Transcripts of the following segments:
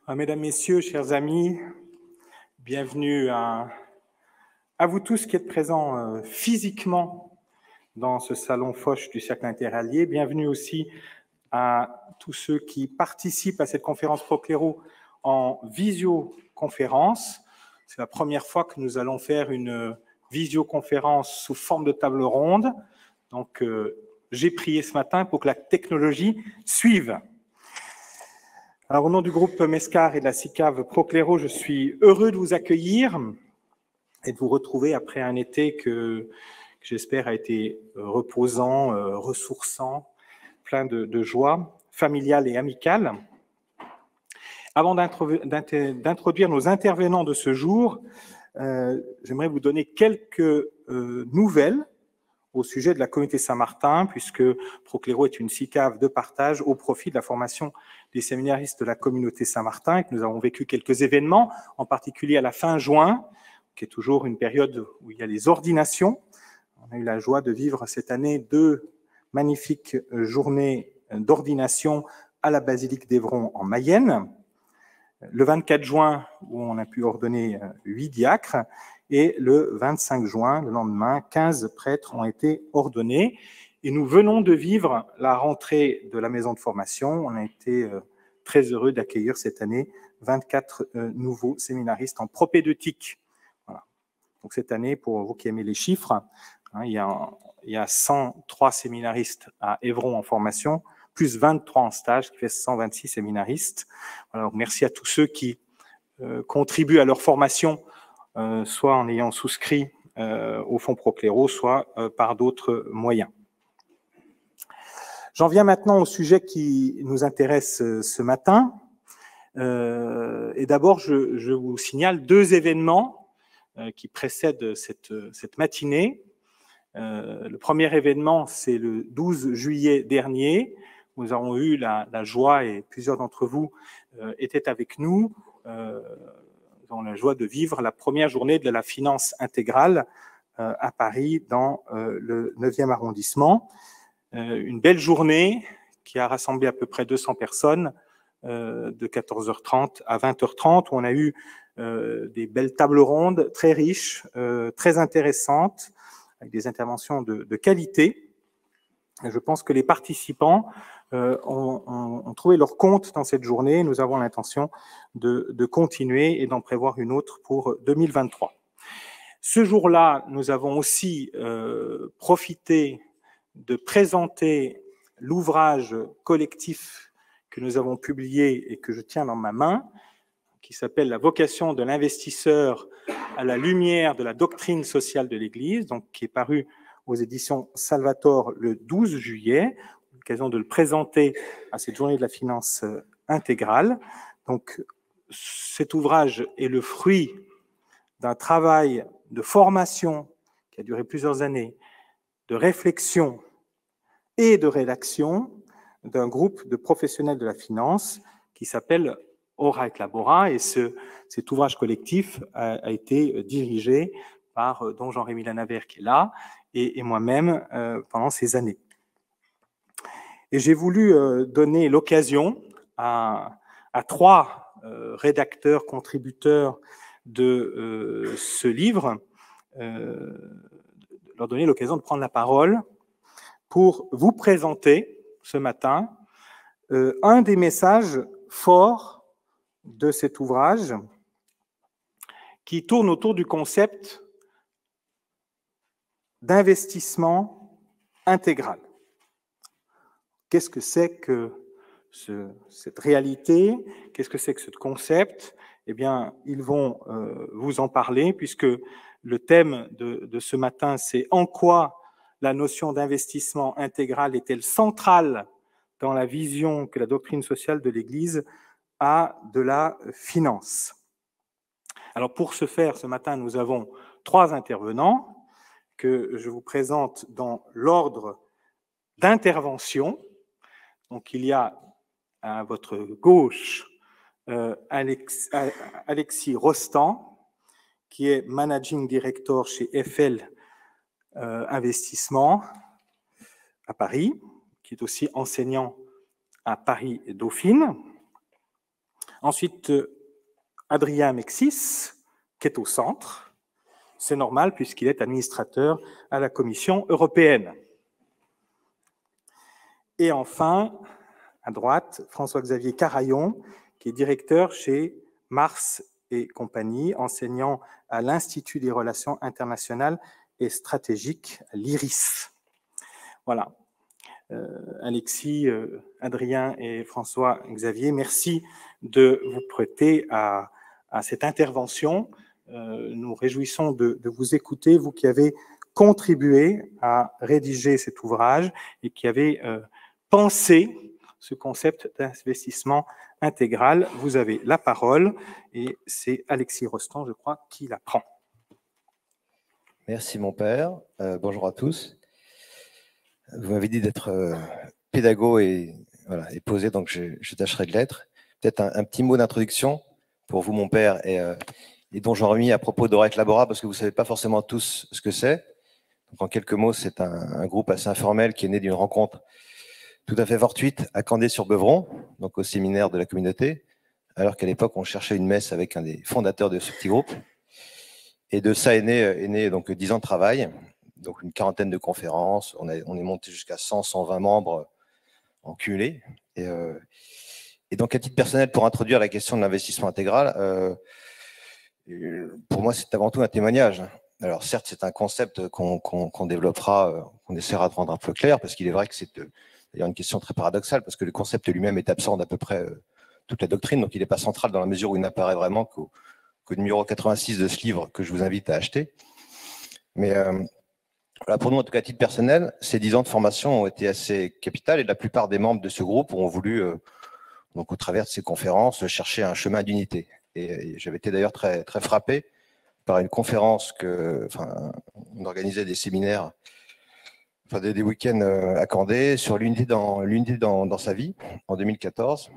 Mesdames, Messieurs, chers amis, bienvenue à vous tous qui êtes présents physiquement dans ce salon Foch du Cercle Interallié. Bienvenue aussi à tous ceux qui participent à cette conférence Procléro en visioconférence. C'est la première fois que nous allons faire une visioconférence sous forme de table ronde. Donc, j'ai prié ce matin pour que la technologie suive. Alors, au nom du groupe MESCAR et de la SICAV Procléro, je suis heureux de vous accueillir et de vous retrouver après un été que j'espère a été reposant, ressourçant, plein de joie familiale et amicale. Avant d'introduire nos intervenants de ce jour, j'aimerais vous donner quelques nouvelles au sujet de la communauté Saint-Martin, puisque Procléro est une SICAV de partage au profit de la formation des séminaristes de la communauté Saint-Martin, et que nous avons vécu quelques événements, en particulier à la fin juin, qui est toujours une période où il y a les ordinations. On a eu la joie de vivre cette année 2 magnifiques journées d'ordination à la basilique d'Évron en Mayenne. Le 24 juin, où on a pu ordonner 8 diacres, et le 25 juin, le lendemain, 15 prêtres ont été ordonnés. Et nous venons de vivre la rentrée de la maison de formation. On a été très heureux d'accueillir cette année 24 nouveaux séminaristes en propédeutique. Voilà. Donc cette année, pour vous qui aimez les chiffres, il y a 103 séminaristes à Évron en formation, plus 23 en stage, qui fait 126 séminaristes. Alors, merci à tous ceux qui contribuent à leur formation, soit en ayant souscrit au fonds Procléro, soit par d'autres moyens. J'en viens maintenant au sujet qui nous intéresse ce matin. Et d'abord, je vous signale 2 événements qui précèdent cette matinée. Le premier événement, c'est le 12 juillet dernier. Nous avons eu la joie, et plusieurs d'entre vous étaient avec nous, nous avons la joie de vivre la première journée de la finance intégrale à Paris, dans le 9e arrondissement. Une belle journée qui a rassemblé à peu près 200 personnes de 14h30 à 20h30, où on a eu des belles tables rondes très riches, très intéressantes, avec des interventions de qualité. Et je pense que les participants ont trouvé leur compte dans cette journée. Nous avons l'intention de continuer et d'en prévoir une autre pour 2023. Ce jour-là, nous avons aussi profité de présenter l'ouvrage collectif que nous avons publié et que je tiens dans ma main, qui s'appelle « La vocation de l'investisseur à la lumière de la doctrine sociale de l'Église », donc qui est paru aux éditions Salvator le 12 juillet, l'occasion de le présenter à cette journée de la finance intégrale. Donc, cet ouvrage est le fruit d'un travail de formation qui a duré plusieurs années, de réflexion et de rédaction d'un groupe de professionnels de la finance qui s'appelle Ora et Labora, et cet ouvrage collectif a été dirigé par don Jean-Rémy Lanavert qui est là, et moi-même pendant ces années. Et j'ai voulu donner l'occasion à 3 rédacteurs, contributeurs de ce livre, leur donner l'occasion de prendre la parole pour vous présenter ce matin un des messages forts de cet ouvrage qui tourne autour du concept d'investissement intégral. Qu'est-ce que c'est que cette réalité? Qu'est-ce que c'est que ce concept? Eh bien, ils vont vous en parler, puisque le thème de ce matin, c'est « En quoi la notion d'investissement intégral est-elle centrale dans la vision que la doctrine sociale de l'Église a de la finance ?» Alors, pour ce faire, ce matin, nous avons 3 intervenants que je vous présente dans l'ordre d'intervention. Donc, il y a à votre gauche Alexis Rostand, qui est Managing Director chez FL Investissement à Paris, qui est aussi enseignant à Paris et Dauphine. Ensuite, Adrien Mexis, qui est au centre. C'est normal puisqu'il est administrateur à la Commission européenne. Et enfin, à droite, François-Xavier Carayon, qui est directeur chez Mars et compagnie, enseignant à l'Institut des relations internationales et stratégiques, l'IRIS. Voilà. Alexis, Adrien et François-Xavier, merci de vous prêter à cette intervention. Nous réjouissons de vous écouter, vous qui avez contribué à rédiger cet ouvrage et qui avez pensé ce concept d'investissement intégral. Vous avez la parole et c'est Alexis Rostand, je crois, qui la prend. Merci mon père. Bonjour à tous. Vous m'avez dit d'être pédago et, voilà, et posé, donc je tâcherai de l'être. Peut-être un petit mot d'introduction pour vous, mon père, et dont Jean-Remy à propos d'Orec Labora, parce que vous ne savez pas forcément tous ce que c'est. Donc, en quelques mots, c'est un groupe assez informel qui est né d'une rencontre tout à fait fortuite à Candé-sur-Beuvron, donc au séminaire de la communauté, alors qu'à l'époque, on cherchait une messe avec un des fondateurs de ce petit groupe. Et de ça est né donc 10 ans de travail, donc une quarantaine de conférences. On est monté jusqu'à 100, 120 membres en cumulé. Et donc, à titre personnel, pour introduire la question de l'investissement intégral, pour moi, c'est avant tout un témoignage. Alors, certes, c'est un concept qu'on développera, qu'on essaiera de rendre un peu clair, parce qu'il est vrai que c'est d'ailleurs une question très paradoxale, parce que le concept lui-même est absent d'à peu près toute la doctrine, donc il n'est pas central dans la mesure où il n'apparaît vraiment qu'au numéro 86 de ce livre que je vous invite à acheter. Mais voilà, pour nous, en tout cas, à titre personnel, ces 10 ans de formation ont été assez capitales et la plupart des membres de ce groupe ont voulu, donc au travers de ces conférences, chercher un chemin d'unité. Et j'avais été d'ailleurs très, très frappé par une conférence on organisait des séminaires, des week-ends à Candé sur l'unité dans sa vie en 2014.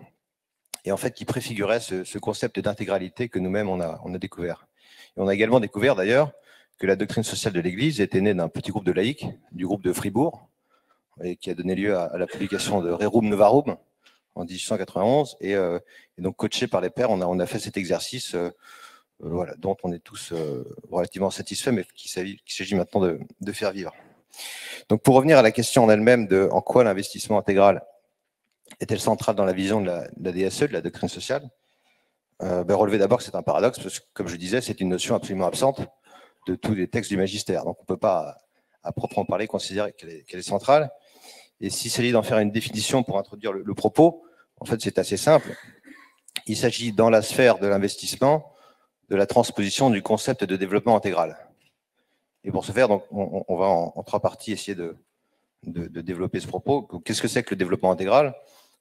Et en fait, qui préfigurait ce concept d'intégralité que nous-mêmes, on a découvert. Et on a également découvert, d'ailleurs, que la doctrine sociale de l'Église était née d'un petit groupe de laïcs, du groupe de Fribourg, et qui a donné lieu à la publication de Rerum Novarum en 1891. Et donc, coaché par les pairs, on a fait cet exercice voilà, dont on est tous relativement satisfaits, mais qu'il s'agit maintenant de faire vivre. Donc, pour revenir à la question en elle-même de en quoi l'investissement intégral est-elle centrale dans la vision de la DSE, de la doctrine sociale, relever d'abord que c'est un paradoxe, parce que, comme je disais, c'est une notion absolument absente de tous les textes du magistère. Donc, on ne peut pas, à proprement parler, considérer qu'elle est centrale. Et s'il s'agit d'en faire une définition pour introduire le propos, en fait, c'est assez simple. Il s'agit, dans la sphère de l'investissement, de la transposition du concept de développement intégral. Et pour ce faire, donc, on va en 3 parties essayer de développer ce propos. Qu'est-ce que c'est que le développement intégral?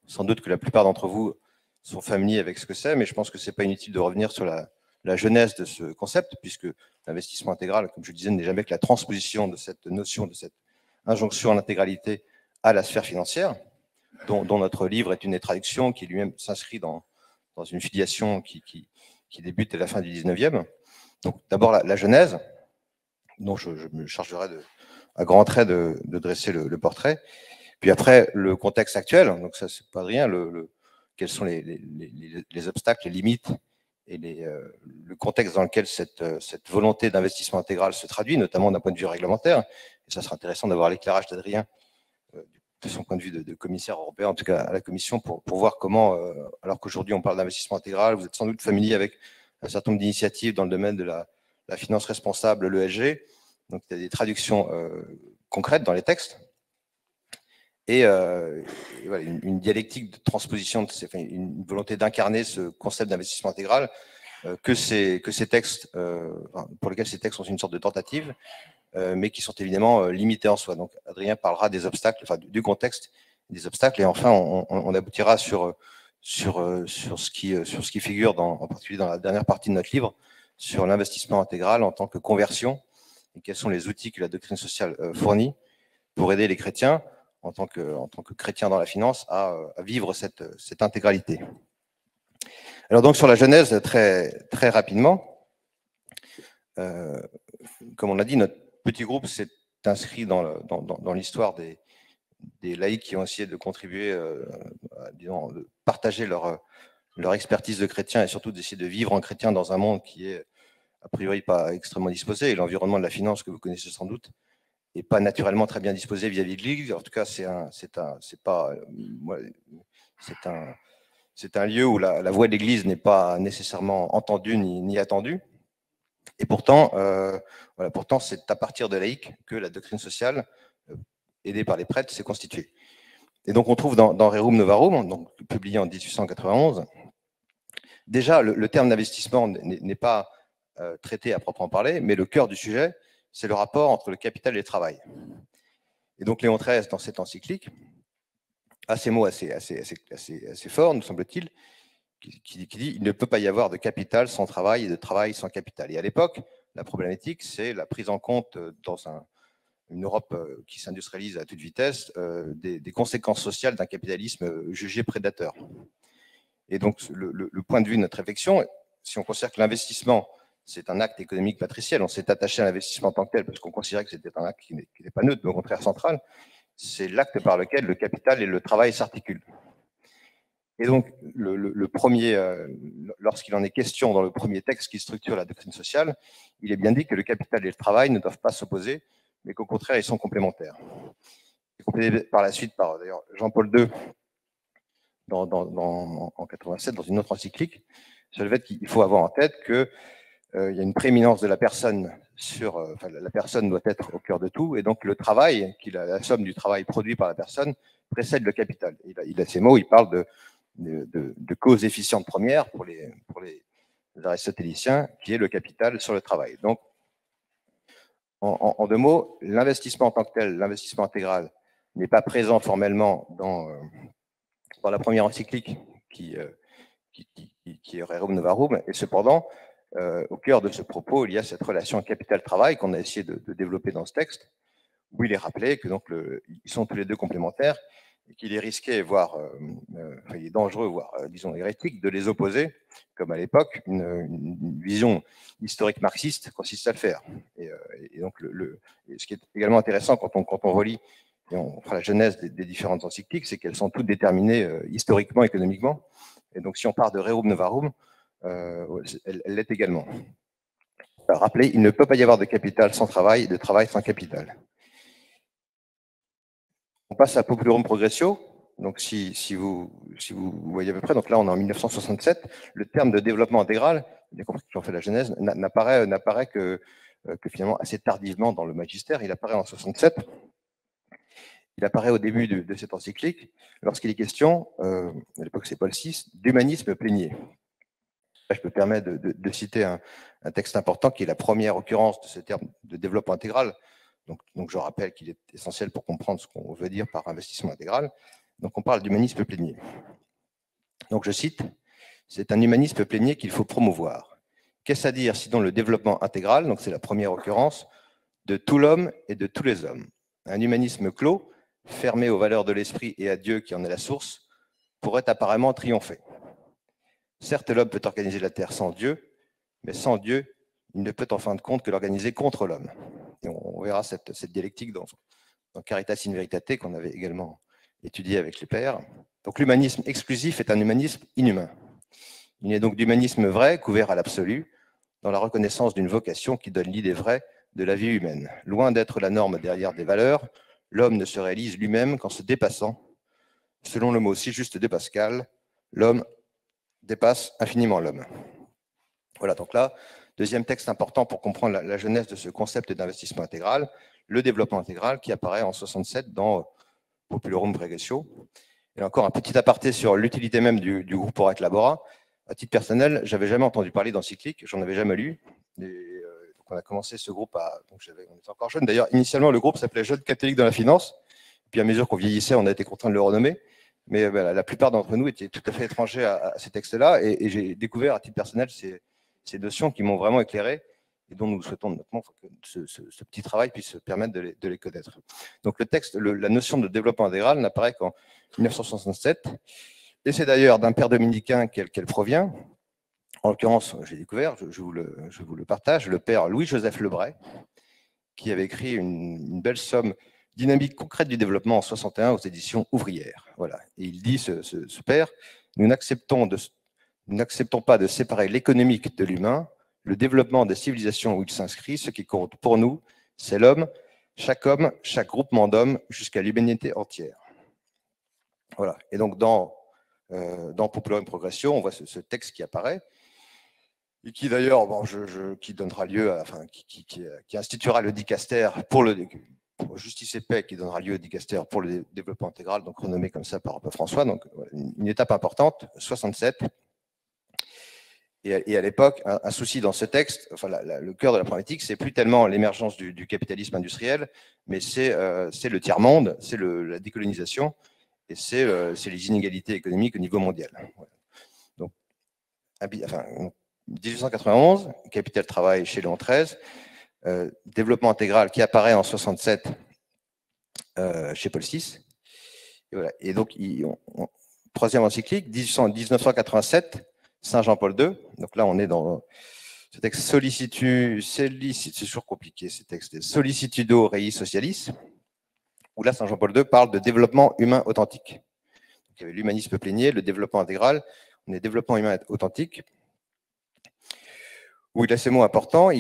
Sans doute que la plupart d'entre vous sont familiers avec ce que c'est, mais je pense que ce n'est pas inutile de revenir sur la genèse de ce concept, puisque l'investissement intégral, comme je le disais, n'est jamais que la transposition de cette notion, de cette injonction à l'intégralité à la sphère financière, dont notre livre est une traduction qui lui-même s'inscrit dans une filiation qui débute à la fin du 19e. Donc d'abord la genèse, dont je me chargerai à grands traits de dresser le portrait. Puis après, le contexte actuel, donc ça, c'est pas de rien, quels sont les obstacles, les limites et le contexte dans lequel cette volonté d'investissement intégral se traduit, notamment d'un point de vue réglementaire. Et ça sera intéressant d'avoir l'éclairage d'Adrien, de son point de vue de commissaire européen, en tout cas à la Commission, pour voir comment, alors qu'aujourd'hui on parle d'investissement intégral, vous êtes sans doute familier avec un certain nombre d'initiatives dans le domaine de la finance responsable, l'ESG. Donc il y a des traductions concrètes dans les textes. Et voilà, une dialectique de transposition, une volonté d'incarner ce concept d'investissement intégral que ces textes, pour lesquels ces textes sont une sorte de tentative, mais qui sont évidemment limités en soi. Donc Adrien parlera des obstacles, enfin du contexte des obstacles, et enfin on aboutira sur ce qui figure en particulier dans la dernière partie de notre livre, sur l'investissement intégral en tant que conversion, et quels sont les outils que la doctrine sociale fournit pour aider les chrétiens en tant que chrétiens dans la finance à vivre cette intégralité. Alors donc sur la genèse, très, très rapidement, comme on l'a dit, notre petit groupe s'est inscrit dans l'histoire des laïcs qui ont essayé de contribuer, disons, de partager leur leur expertise de chrétien et surtout d'essayer de vivre en chrétien dans un monde qui est a priori pas extrêmement disposé, et l'environnement de la finance que vous connaissez sans doute n'est pas naturellement très bien disposé vis-à-vis de l'Église. En tout cas, c'est un lieu où la voix de l'Église n'est pas nécessairement entendue ni attendue. Et pourtant, pourtant c'est à partir de laïcs que la doctrine sociale, aidée par les prêtres, s'est constituée. Et donc, on trouve dans Rerum Novarum, donc, publié en 1891, déjà, le terme d'investissement n'est pas traité à proprement parler, mais le cœur du sujet, c'est le rapport entre le capital et le travail. Et donc, Léon XIII, dans cette encyclique, a ces mots assez forts, nous semble-t-il, qui dit il ne peut pas y avoir de capital sans travail et de travail sans capital. Et à l'époque, la problématique, c'est la prise en compte dans une Europe qui s'industrialise à toute vitesse des conséquences sociales d'un capitalisme jugé prédateur. Et donc, le point de vue de notre réflexion, si on considère que l'investissement, c'est un acte économique matriciel, on s'est attaché à l'investissement en tant que tel parce qu'on considérait que c'était un acte qui n'était pas neutre, mais au contraire central, c'est l'acte par lequel le capital et le travail s'articulent. Et donc, le premier, lorsqu'il en est question dans le premier texte qui structure la doctrine sociale, il est bien dit que le capital et le travail ne doivent pas s'opposer, mais qu'au contraire, ils sont complémentaires. Et complété par la suite par d'ailleurs Jean-Paul II en 87 dans une autre encyclique, sur le fait qu'il faut avoir en tête qu'il y a une prééminence de la personne sur, la personne doit être au cœur de tout, et donc le travail, la somme du travail produit par la personne, précède le capital. Il a ces mots, il parle de cause efficiente première pour les aristotéliciens, qui est le capital sur le travail. Donc, en deux mots, l'investissement en tant que tel, l'investissement intégral, n'est pas présent formellement dans la première encyclique qui est Rerum Novarum, et cependant, au cœur de ce propos, il y a cette relation capital-travail qu'on a essayé de développer dans ce texte, où il est rappelé que donc ils sont tous les deux complémentaires, et qu'il est risqué, voire il est dangereux, voire disons hérétique, de les opposer, comme à l'époque, une vision historique marxiste consiste à le faire. Et donc, ce qui est également intéressant quand on relit, et on fera la genèse des différentes encycliques, c'est qu'elles sont toutes déterminées historiquement, économiquement. Et donc, si on part de Rerum Novarum, elle l'est également. Rappelez, il ne peut pas y avoir de capital sans travail et de travail sans capital. On passe à Populorum Progressio. Donc, si vous voyez à peu près, donc là, on est en 1967. Le terme de développement intégral, bien compris que j'en fais la genèse, n'apparaît que finalement assez tardivement dans le magistère. Il apparaît en 67. Il apparaît au début de cette encyclique, lorsqu'il est question, à l'époque c'est Paul VI, d'humanisme plénier. Je me permets de citer un texte important qui est la première occurrence de ce terme de développement intégral. Donc je rappelle qu'il est essentiel pour comprendre ce qu'on veut dire par investissement intégral. Donc on parle d'humanisme plénier. Donc je cite, c'est un humanisme plénier qu'il faut promouvoir. Qu'est-ce à dire sinon le développement intégral, donc c'est la première occurrence, de tout l'homme et de tous les hommes. Un humanisme clos, fermé aux valeurs de l'esprit et à Dieu qui en est la source, pourrait apparemment triompher. Certes, l'homme peut organiser la terre sans Dieu, mais sans Dieu, il ne peut en fin de compte que l'organiser contre l'homme. Et on verra cette dialectique dans Caritas in Veritate, qu'on avait également étudié avec les pères. Donc l'humanisme exclusif est un humanisme inhumain. Il est donc d'humanisme vrai, couvert à l'absolu, dans la reconnaissance d'une vocation qui donne l'idée vraie de la vie humaine. Loin d'être la norme derrière des valeurs, l'homme ne se réalise lui-même qu'en se dépassant. Selon le mot si juste de Pascal, l'homme dépasse infiniment l'homme. Voilà, donc là, deuxième texte important pour comprendre la genèse de ce concept d'investissement intégral, le développement intégral qui apparaît en 67 dans Populorum Progressio. Et encore un petit aparté sur l'utilité même du groupe Horace Labora. À titre personnel, je n'avais jamais entendu parler d'encyclique, j'en avais jamais lu. Et, donc on a commencé ce groupe on était encore jeune. D'ailleurs, initialement, le groupe s'appelait Jeunes catholiques dans la finance. Puis à mesure qu'on vieillissait, on a été contraint de le renommer. Mais la plupart d'entre nous étaient tout à fait étrangers à ces textes-là. Et j'ai découvert à titre personnel ces notions qui m'ont vraiment éclairé et dont nous souhaitons notamment que ce petit travail puisse permettre de les connaître. Donc le texte, la notion de développement intégral n'apparaît qu'en 1967. Et c'est d'ailleurs d'un père dominicain qu'elle provient. En l'occurrence, j'ai découvert, je vous le partage, le père Louis-Joseph Lebray, qui avait écrit une belle somme dynamique concrète du développement en 61 aux éditions ouvrières. Voilà. Et il dit, ce père, nous n'acceptons Nous n'acceptons pas de séparer l'économique de l'humain, le développement des civilisations où il s'inscrit. Ce qui compte pour nous, c'est l'homme, chaque groupement d'hommes, jusqu'à l'humanité entière. Voilà. Et donc, dans Populorum Progressio, on voit ce texte qui apparaît, et qui d'ailleurs, bon, qui donnera lieu, qui instituera le dicaster pour Justice et Paix, qui donnera lieu au dicaster pour le développement intégral, donc renommé comme ça par François. Donc, une étape importante, 67. Et à l'époque, un souci dans ce texte, enfin, le cœur de la problématique, c'est plus tellement l'émergence du capitalisme industriel, mais c'est le tiers-monde, c'est la décolonisation, et c'est les inégalités économiques au niveau mondial. Donc, 1891, Capital Travail chez Léon XIII, développement intégral qui apparaît en 67 chez Paul VI. Et, voilà. Et donc, troisième encyclique, 1987, Saint Jean-Paul II. Donc là, on est dans ce texte c'est toujours compliqué, ces textes, Sollicitudo Rei Socialis, où là, Saint Jean-Paul II parle de développement humain authentique. Donc, il y avait l'humanisme plénier, le développement intégral, on est développement humain authentique, où il a ces mots importants.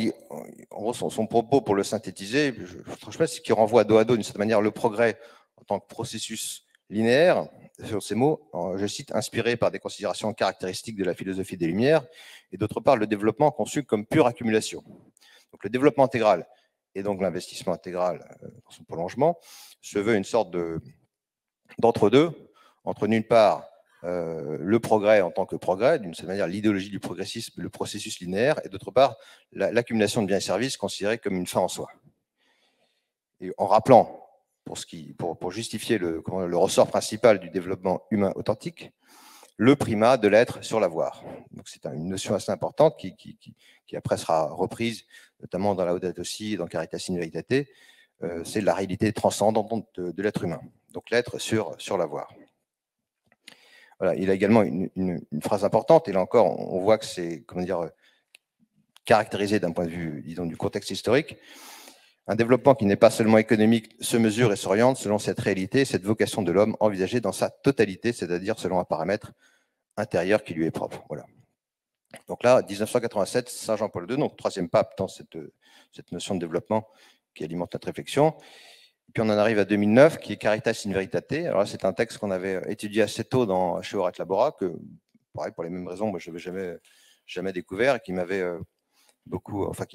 En gros, son propos, pour le synthétiser, franchement, c'est qu'il renvoie dos à dos, d'une certaine manière, le progrès en tant que processus linéaire, sur ces mots, je cite, inspiré par des considérations caractéristiques de la philosophie des Lumières, et d'autre part, le développement conçu comme pure accumulation. Donc, le développement intégral et donc l'investissement intégral dans son prolongement se veut une sorte d'entre-deux, entre d'une part, le progrès en tant que progrès, d'une certaine manière l'idéologie du progressisme, le processus linéaire, et d'autre part l'accumulation de biens et services considérés comme une fin en soi. Et en rappelant, pour justifier le ressort principal du développement humain authentique, le primat de l'être sur l'avoir. Donc c'est une notion assez importante qui après sera reprise, notamment dans Laudato Si, dans Caritas in Veritate, c'est la réalité transcendante de l'être humain. Donc l'être sur l'avoir. Voilà, il a également une phrase importante, et là encore, on voit que c'est, comment dire, caractérisé d'un point de vue, disons, du contexte historique. Un développement qui n'est pas seulement économique se mesure et s'oriente selon cette réalité, cette vocation de l'homme envisagée dans sa totalité, c'est-à-dire selon un paramètre intérieur qui lui est propre. Voilà. Donc là, 1987, Saint Jean-Paul II, donc troisième pape dans cette notion de développement qui alimente notre réflexion. Puis on en arrive à 2009, qui est Caritas in Veritate. Alors là, c'est un texte qu'on avait étudié assez tôt chez Horace Labora, que, pareil, pour les mêmes raisons, moi, je n'avais jamais découvert, et qui m'avait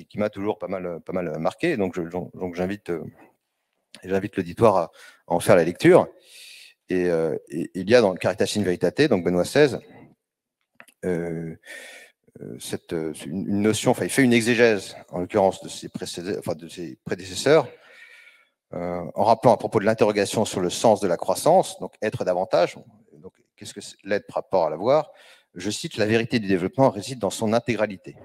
qui m'a toujours pas mal marqué. Donc j'invite l'auditoire à en faire la lecture. Et il y a dans Caritas in Veritate, donc Benoît XVI, une notion, il fait une exégèse, en l'occurrence de ses prédécesseurs, en rappelant à propos de l'interrogation sur le sens de la croissance, donc être davantage, donc qu'est-ce que l'être par rapport à l'avoir, je cite, la vérité du développement réside dans son intégralité.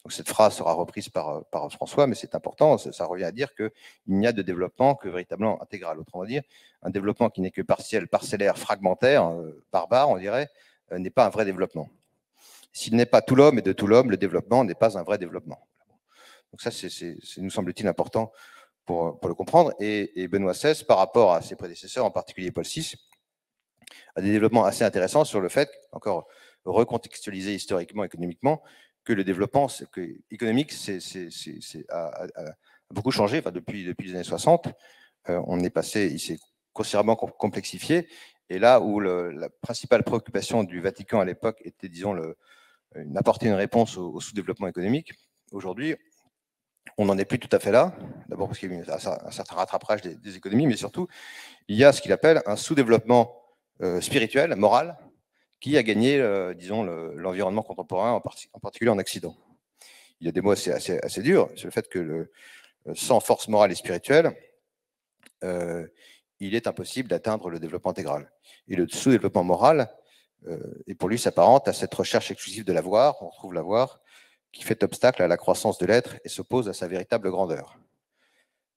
Donc cette phrase sera reprise par François, mais c'est important, ça revient à dire qu'il n'y a de développement que véritablement intégral. Autrement dit, un développement qui n'est que partiel, parcellaire, fragmentaire, barbare, on dirait, n'est pas un vrai développement. S'il n'est pas tout l'homme et de tout l'homme, le développement n'est pas un vrai développement. Donc ça, nous semble-t-il important pour le comprendre. Et Benoît XVI, par rapport à ses prédécesseurs, en particulier Paul VI, a des développements assez intéressants sur le fait, encore recontextualisé historiquement, économiquement, que le développement économique a beaucoup changé depuis les années 60. Il s'est considérablement complexifié. Et là où la principale préoccupation du Vatican à l'époque était, disons, d'apporter une réponse au sous-développement économique, aujourd'hui, on n'en est plus tout à fait là. D'abord parce qu'il y a eu un certain rattrapage des économies, mais surtout, il y a ce qu'il appelle un sous-développement spirituel, moral, qui a gagné, disons, l'environnement contemporain, en particulier en Occident. Il y a des mots assez durs sur le fait que sans force morale et spirituelle, il est impossible d'atteindre le développement intégral. Et le sous-développement moral, et pour lui, s'apparente à cette recherche exclusive de l'avoir, on retrouve l'avoir, qui fait obstacle à la croissance de l'être et s'oppose à sa véritable grandeur.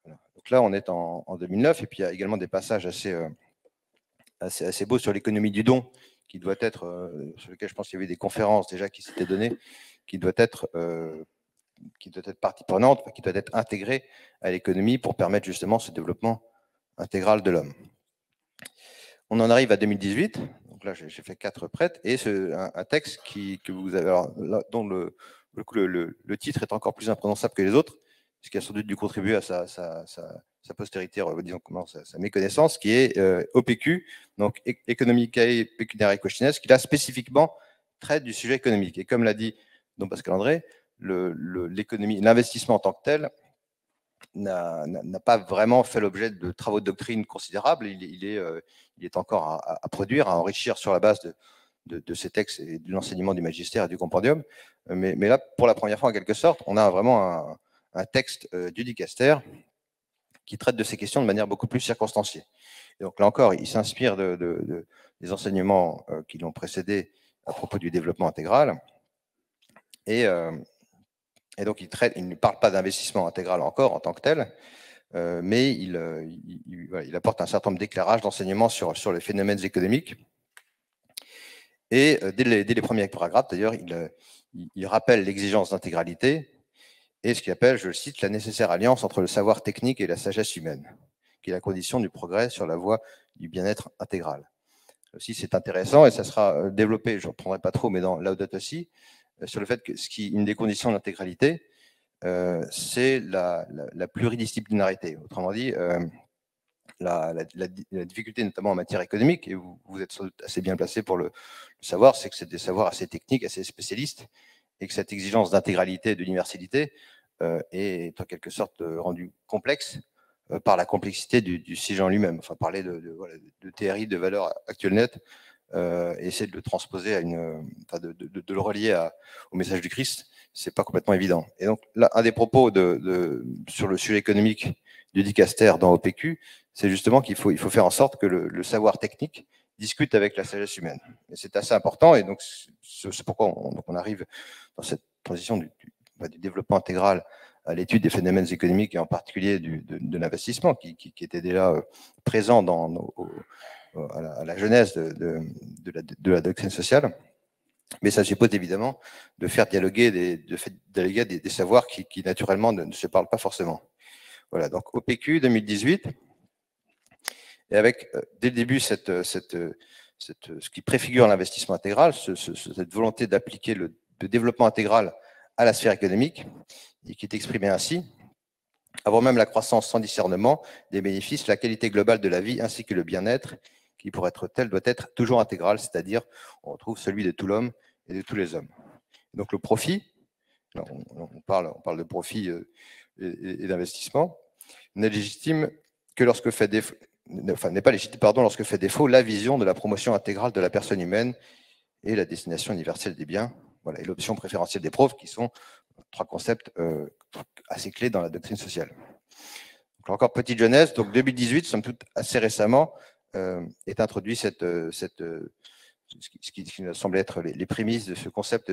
Voilà. Donc là, on est en 2009, et puis il y a également des passages assez beaux sur l'économie du don, qui doit être, sur lequel je pense qu'il y avait des conférences déjà qui s'étaient données, qui doit être partie prenante, qui doit être intégrée à l'économie pour permettre justement ce développement intégral de l'homme. On en arrive à 2018, donc là, j'ai fait 4 prêtres, et un texte que vous avez, alors, là, dont le titre est encore plus imprononçable que les autres, ce qui a sans doute dû contribuer à sa postérité, disons comment, sa méconnaissance, qui est OPQ, donc Economicae Pecuniae Quaestiones, qui là spécifiquement traite du sujet économique. Et comme l'a dit Don Pascal André, l'investissement en tant que tel n'a pas vraiment fait l'objet de travaux de doctrine considérables. Il est encore à produire, à enrichir sur la base de ces textes et de l'enseignement du magistère et du compendium. Mais là, pour la première fois, en quelque sorte, on a vraiment un texte du dicaster qui traite de ces questions de manière beaucoup plus circonstanciée. Et donc là encore, il s'inspire des enseignements qui l'ont précédé à propos du développement intégral. Et donc, il ne parle pas d'investissement intégral encore en tant que tel, mais il apporte un certain nombre d'éclairages, d'enseignements sur les phénomènes économiques. Et dès les premiers paragraphes, d'ailleurs, il rappelle l'exigence d'intégralité et ce qu'il appelle, je le cite, la nécessaire alliance entre le savoir technique et la sagesse humaine, qui est la condition du progrès sur la voie du bien-être intégral. Aussi, c'est intéressant et ça sera développé, je ne reprendrai pas trop, mais dans Laudato Si, sur le fait que une des conditions de l'intégralité, c'est la pluridisciplinarité. Autrement dit, la difficulté, notamment en matière économique, et vous êtes sans doute assez bien placé pour le savoir, c'est que c'est des savoirs assez techniques, assez spécialistes, et que cette exigence d'intégralité et d'universalité est en quelque sorte rendue complexe par la complexité du sujet en lui-même. Enfin, parler de TRI, de valeur actuelle nette, essayer de le transposer de le relier au message du Christ, c'est pas complètement évident. Et donc là, un des propos sur le sujet économique du dicaster dans OPQ, c'est justement qu'il faut faire en sorte que le savoir technique discute avec la sagesse humaine. Et c'est assez important, et donc c'est pourquoi on arrive dans cette transition du développement intégral à l'étude des phénomènes économiques, et en particulier de l'investissement, qui était déjà présent à la genèse de la doctrine sociale. Mais ça suppose évidemment de faire dialoguer des savoirs qui naturellement ne se parlent pas forcément. Voilà, donc OPQ 2018, et avec dès le début ce qui préfigure l'investissement intégral, cette volonté d'appliquer le développement intégral à la sphère économique, et qui est exprimée ainsi: avant même la croissance sans discernement des bénéfices, la qualité globale de la vie ainsi que le bien-être, qui pour être tel doit être toujours intégral, c'est-à-dire on retrouve celui de tout l'homme et de tous les hommes. Donc le profit, on parle de profit et d'investissement, n'est légitime que lorsque fait défaut, n'est pas légitime, lorsque fait défaut la vision de la promotion intégrale de la personne humaine et la destination universelle des biens, voilà, et l'option préférentielle des profs, qui sont 3 concepts assez clés dans la doctrine sociale. Donc, encore petite jeunesse, donc 2018, somme toute assez récemment, est introduit ce qui nous semble être les prémices de ce concept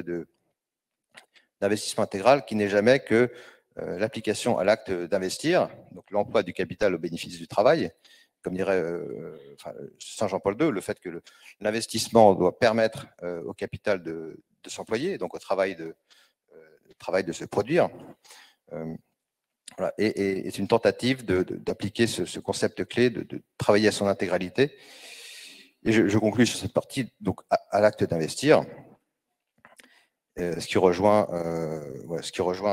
d'investissement intégral, qui n'est jamais que l'application à l'acte d'investir, donc l'emploi du capital au bénéfice du travail, comme dirait Saint Jean-Paul II, le fait que l'investissement doit permettre au capital de s'employer, donc au travail de se produire. Voilà, et c'est une tentative d'appliquer ce concept clé, de travailler à son intégralité. Et je conclus sur cette partie, donc à l'acte d'investir, ce qui rejoint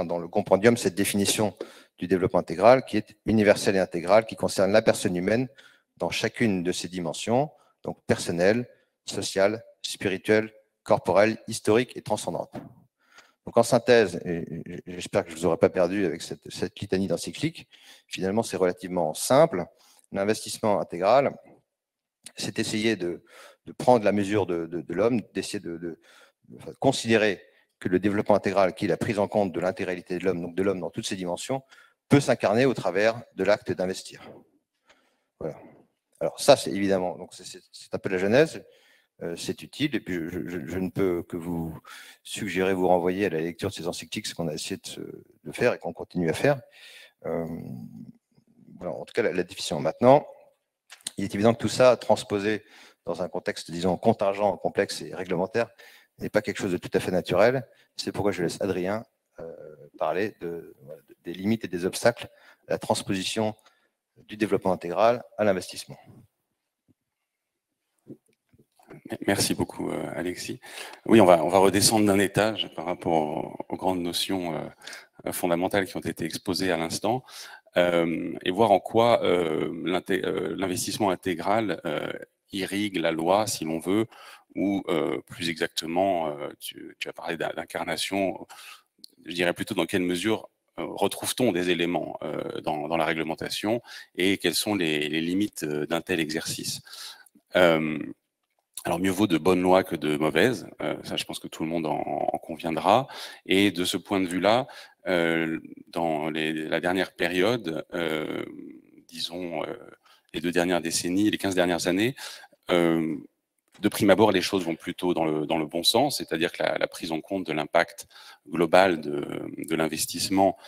dans le compendium cette définition du développement intégral, qui est universelle et intégrale, qui concerne la personne humaine dans chacune de ses dimensions, donc personnelle, sociale, spirituelle, corporelle, historique et transcendante. Donc en synthèse, et j'espère que je ne vous aurai pas perdu avec cette litanie d'encycliques, finalement c'est relativement simple. L'investissement intégral, c'est essayer de prendre la mesure de l'homme, d'essayer de considérer que le développement intégral, qui est la prise en compte de l'intégralité de l'homme, donc de l'homme dans toutes ses dimensions, peut s'incarner au travers de l'acte d'investir. Voilà. Alors ça, c'est évidemment, donc c'est un peu la genèse. C'est utile, et puis je ne peux que vous suggérer, vous renvoyer à la lecture de ces encycliques, ce qu'on a essayé de faire et qu'on continue à faire. Voilà, en tout cas, la définition. Maintenant, il est évident que tout ça, transposé dans un contexte, disons, contingent, complexe et réglementaire, n'est pas quelque chose de tout à fait naturel. C'est pourquoi je laisse Adrien parler des limites et des obstacles à la transposition du développement intégral à l'investissement. Merci beaucoup, Alexis. Oui, on va redescendre d'un étage par rapport aux grandes notions fondamentales qui ont été exposées à l'instant, et voir en quoi l'investissement intégral irrigue la loi, si l'on veut, ou plus exactement, tu as parlé d'incarnation, je dirais plutôt dans quelle mesure retrouve-t-on des éléments dans la réglementation et quelles sont les limites d'un tel exercice. Alors, mieux vaut de bonnes lois que de mauvaises, ça je pense que tout le monde en conviendra. Et de ce point de vue-là, dans la dernière période, disons les 2 dernières décennies, les 15 dernières années, de prime abord, les choses vont plutôt dans le bon sens, c'est-à-dire que la prise en compte de l'impact global de l'investissement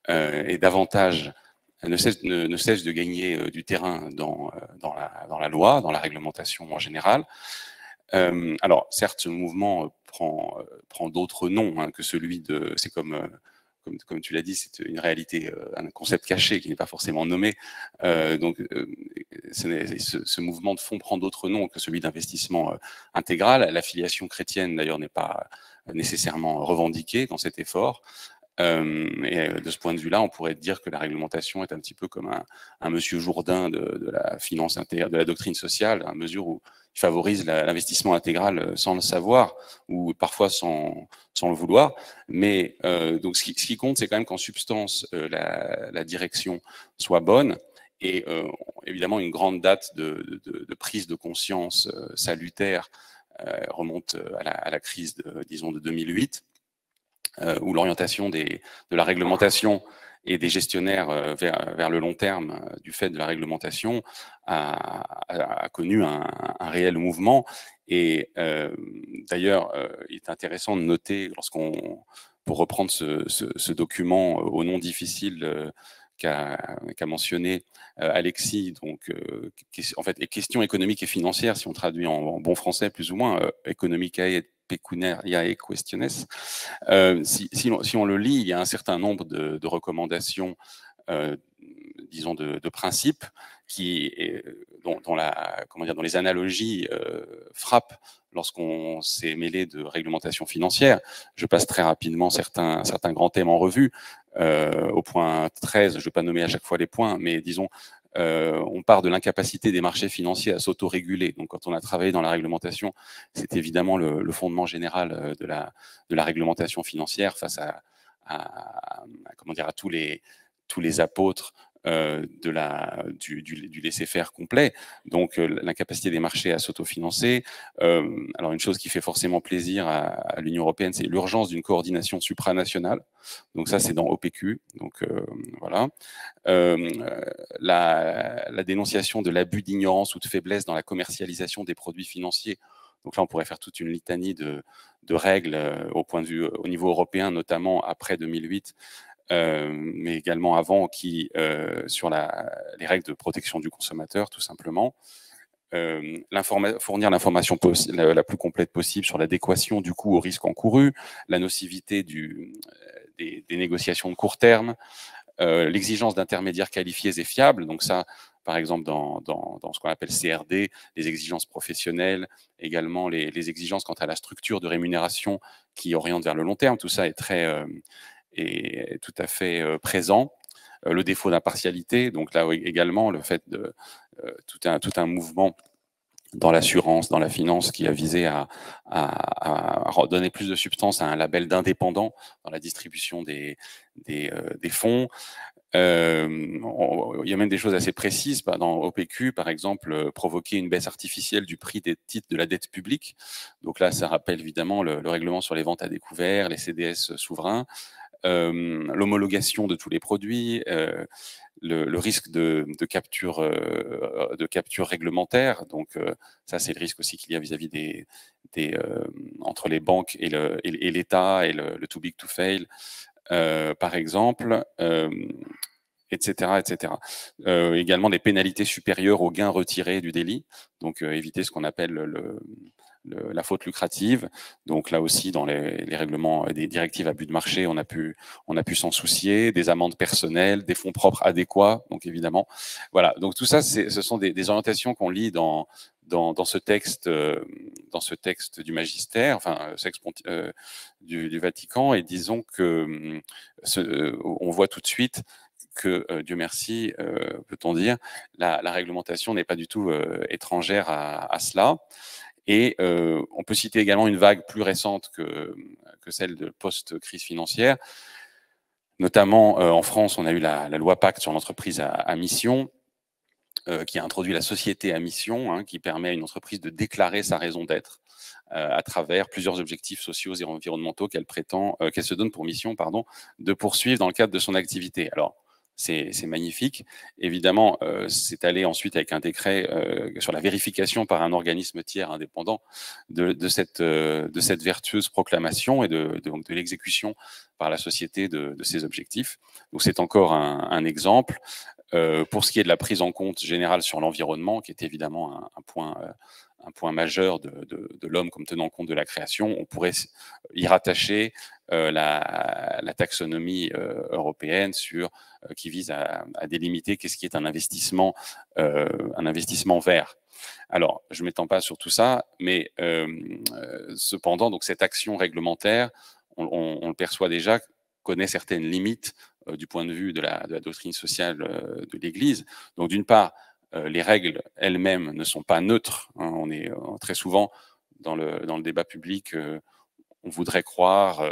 est davantage ne cesse de gagner du terrain dans la loi, dans la réglementation en général. Alors, certes, ce mouvement prend d'autres noms hein, que celui de... C'est comme tu l'as dit, c'est une réalité, un concept caché qui n'est pas forcément nommé. Ce mouvement de fond prend d'autres noms que celui d'investissement intégral. L'affiliation chrétienne, d'ailleurs, n'est pas nécessairement revendiquée dans cet effort. Et de ce point de vue-là, on pourrait dire que la réglementation est un petit peu comme un monsieur Jourdain de la finance intégrale, de la doctrine sociale, à mesure où il favorise l'investissement intégral sans le savoir ou parfois sans le vouloir. Mais donc ce qui compte, c'est quand même qu'en substance, la direction soit bonne. Et évidemment, une grande date de prise de conscience salutaire remonte à la crise, disons, de 2008. Où l'orientation de la réglementation et des gestionnaires vers le long terme du fait de la réglementation a connu un réel mouvement. Et d'ailleurs, il est intéressant de noter, pour reprendre ce document au nom difficile qu'a mentionné Alexis, donc en fait, les questions économiques et financières, si on traduit en bon français plus ou moins, Economicae Pecuniariae Questiones. Si on le lit, il y a un certain nombre de recommandations, disons de principes, dont les analogies frappent lorsqu'on s'est mêlé de réglementation financière. Je passe très rapidement certains grands thèmes en revue. Au point 13, je ne vais pas nommer à chaque fois les points, mais disons, on part de l'incapacité des marchés financiers à s'autoréguler. Donc, quand on a travaillé dans la réglementation, c'est évidemment le fondement général de la réglementation financière face à tous les apôtres du laisser-faire complet. Donc, l'incapacité des marchés à s'autofinancer. Alors, une chose qui fait forcément plaisir à l'Union européenne, c'est l'urgence d'une coordination supranationale. Donc, ça, c'est dans OPQ. Donc, voilà. La dénonciation de l'abus d'ignorance ou de faiblesse dans la commercialisation des produits financiers. Donc là, on pourrait faire toute une litanie de règles au niveau européen, notamment après 2008, mais également avant, sur les règles de protection du consommateur, tout simplement. Fournir l'information la plus complète possible sur l'adéquation du coût au risque encouru, la nocivité des négociations de court terme, l'exigence d'intermédiaires qualifiés et fiables. Donc ça, par exemple, dans ce qu'on appelle CRD, les exigences professionnelles, également les exigences quant à la structure de rémunération qui oriente vers le long terme. Tout ça est tout à fait présent. Le défaut d'impartialité, donc là également, le fait de tout un mouvement dans l'assurance, dans la finance, qui a visé à donner plus de substance à un label d'indépendant dans la distribution des fonds. Il y a même des choses assez précises. Dans OPQ, par exemple, provoquer une baisse artificielle du prix des titres de la dette publique. Donc là, ça rappelle évidemment le règlement sur les ventes à découvert, les CDS souverains, l'homologation de tous les produits, le risque de capture réglementaire. Donc ça, c'est le risque aussi qu'il y a vis-à-vis entre les banques et l'État et le too big to fail, par exemple, etc. etc. Également des pénalités supérieures aux gains retirés du délit. Donc éviter ce qu'on appelle la faute lucrative. Donc là aussi, dans les règlements des directives abus de marché, on a pu s'en soucier, des amendes personnelles, des fonds propres adéquats, donc évidemment. Voilà, donc tout ça, ce sont des orientations qu'on lit dans ce texte dans ce texte du magistère, enfin du Vatican, et disons que on voit tout de suite que, Dieu merci, peut-on dire, la réglementation n'est pas du tout étrangère à cela. Et on peut citer également une vague plus récente que celle de post-crise financière. Notamment en France, on a eu la loi Pacte sur l'entreprise à mission, qui a introduit la société à mission, hein, qui permet à une entreprise de déclarer sa raison d'être à travers plusieurs objectifs sociaux et environnementaux qu'elle se donne pour mission, de poursuivre dans le cadre de son activité. Alors, c'est magnifique. Évidemment, c'est allé ensuite avec un décret sur la vérification par un organisme tiers indépendant de cette vertueuse proclamation et de l'exécution par la société de ces objectifs. Donc, c'est encore un exemple. Pour ce qui est de la prise en compte générale sur l'environnement, qui est évidemment un point majeur de l'homme comme tenant compte de la création, on pourrait y rattacher la taxonomie européenne qui vise à délimiter qu'est-ce qui est un investissement vert. Alors, je ne m'étends pas sur tout ça, mais cependant, donc cette action réglementaire, on le perçoit déjà, connaît certaines limites du point de vue de la doctrine sociale de l'Église. Donc, d'une part, les règles elles-mêmes ne sont pas neutres. Hein. On est très souvent dans le débat public, on voudrait croire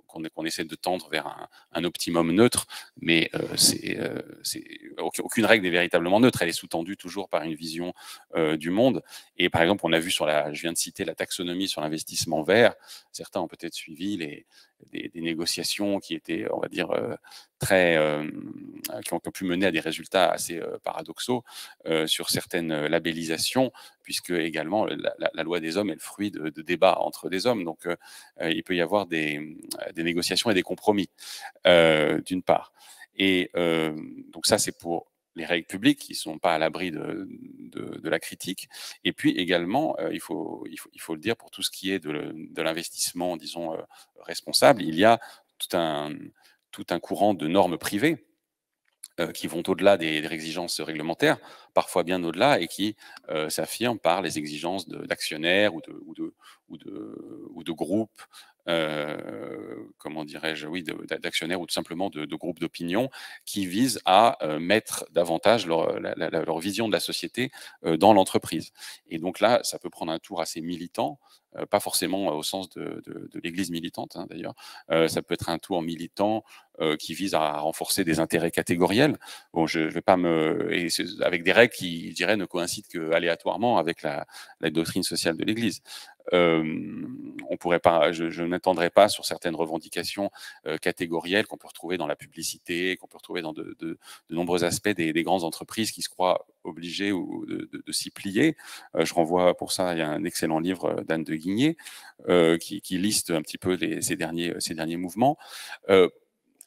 qu'on essaie de tendre vers un optimum neutre, mais aucune règle n'est véritablement neutre. Elle est sous-tendue toujours par une vision du monde. Et par exemple, on a vu je viens de citer la taxonomie sur l'investissement vert. Certains ont peut-être suivi des négociations qui étaient, on va dire, qui ont pu mener à des résultats assez paradoxaux sur certaines labellisations, puisque également la loi des hommes est le fruit de débats entre des hommes. Donc, il peut y avoir des négociations et des compromis, d'une part. Et donc ça, c'est pour les règles publiques qui ne sont pas à l'abri de la critique. Et puis également, il faut le dire, pour tout ce qui est de l'investissement, disons, responsable, il y a tout un courant de normes privées qui vont au-delà des exigences réglementaires, parfois bien au-delà, et qui s'affirment par les exigences d'actionnaires ou de groupes, comment dirais-je, oui, d'actionnaires ou tout simplement de groupes d'opinion qui visent à mettre davantage leur vision de la société dans l'entreprise. Et donc là, ça peut prendre un tour assez militant, pas forcément au sens de l'Église militante, hein, d'ailleurs. Ça peut être un tour militant qui vise à renforcer des intérêts catégoriels. Bon, je vais pas avec des règles qui, je dirais, ne coïncident que aléatoirement avec la doctrine sociale de l'Église. On pourrait pas, je n'attendrai pas sur certaines revendications catégorielles qu'on peut retrouver dans la publicité, qu'on peut retrouver dans de nombreux aspects des grandes entreprises qui se croient obligées ou de s'y plier. Je renvoie pour ça, il y a un excellent livre d'Anne de Guigné qui liste un petit peu ces derniers mouvements.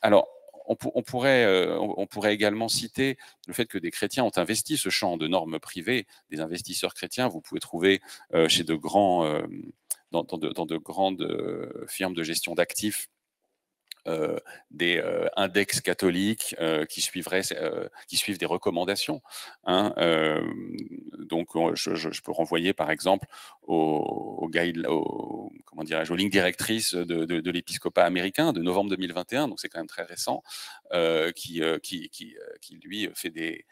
Alors, on pourrait également citer le fait que des chrétiens ont investi ce champ de normes privées, des investisseurs chrétiens. Vous pouvez trouver chez dans de grandes firmes de gestion d'actifs des index catholiques qui suivent des recommandations. Hein, donc, je peux renvoyer par exemple aux lignes directrices de l'épiscopat américain de novembre 2021, donc c'est quand même très récent, qui lui fait des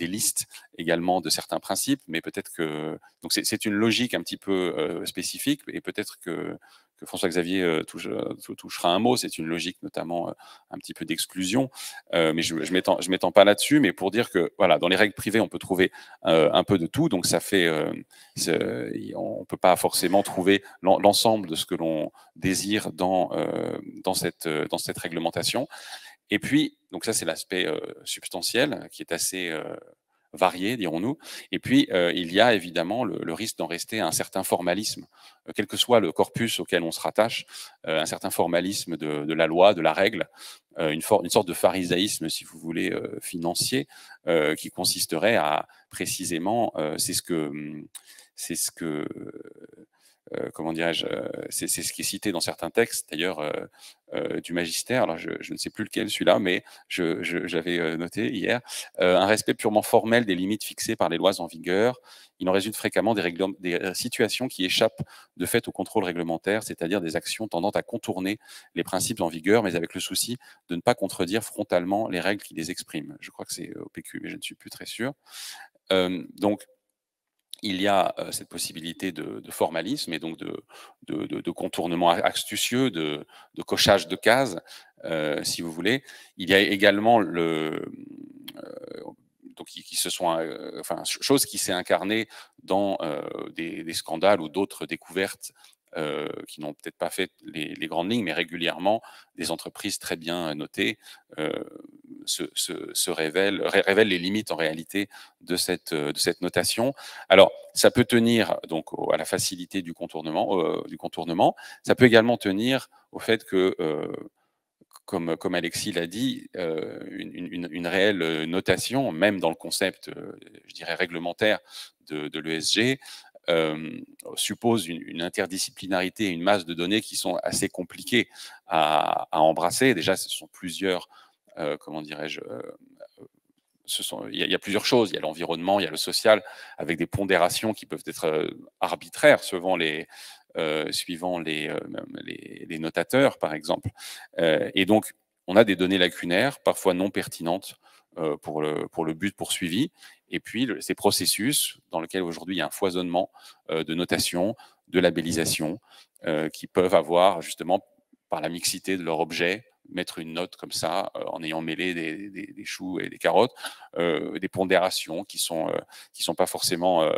listes également de certains principes, mais peut-être que donc c'est une logique un petit peu spécifique, et peut-être que François-Xavier touchera un mot. C'est une logique notamment un petit peu d'exclusion, mais je m'étends pas là-dessus, mais pour dire que voilà, dans les règles privées, on peut trouver un peu de tout, donc ça fait, on peut pas forcément trouver l'ensemble de ce que l'on désire dans cette réglementation. Et puis, donc ça c'est l'aspect substantiel qui est assez variés, dirons-nous. Et puis, il y a évidemment le risque d'en rester à un certain formalisme, quel que soit le corpus auquel on se rattache, un certain formalisme de la loi, de la règle, une sorte de pharisaïsme, si vous voulez, financier, qui consisterait à précisément, c'est ce que comment dirais-je, c'est ce qui est cité dans certains textes, d'ailleurs, du magistère, alors je ne sais plus lequel celui-là, mais j'avais noté hier, un respect purement formel des limites fixées par les lois en vigueur. Il en résulte fréquemment des situations qui échappent de fait au contrôle réglementaire, c'est-à-dire des actions tendant à contourner les principes en vigueur, mais avec le souci de ne pas contredire frontalement les règles qui les expriment. Je crois que c'est au PQ, mais je ne suis plus très sûr. Donc, il y a cette possibilité de formalisme et donc de contournement astucieux, de cochage de cases, si vous voulez. Il y a également donc qui se sont, enfin, chose qui s'est incarnée dans des scandales ou d'autres découvertes qui n'ont peut-être pas fait les grandes lignes, mais régulièrement, des entreprises très bien notées révèlent les limites en réalité de cette notation. Alors, ça peut tenir donc à la facilité du contournement. Ça peut également tenir au fait que comme Alexis l'a dit, une réelle notation, même dans le concept, je dirais, réglementaire de l'ESG, suppose une interdisciplinarité et une masse de données qui sont assez compliquées à embrasser. Déjà, ce sont plusieurs, comment dirais-je, il y a plusieurs choses. Il y a l'environnement, il y a le social, avec des pondérations qui peuvent être arbitraires suivant les notateurs, par exemple. Et donc, on a des données lacunaires, parfois non pertinentes pour le but poursuivi. Et puis, ces processus dans lesquels aujourd'hui il y a un foisonnement de notation, de labellisation, qui peuvent avoir justement, par la mixité de leur objet, mettre une note comme ça, en ayant mêlé des choux et des carottes, des pondérations qui sont pas forcément,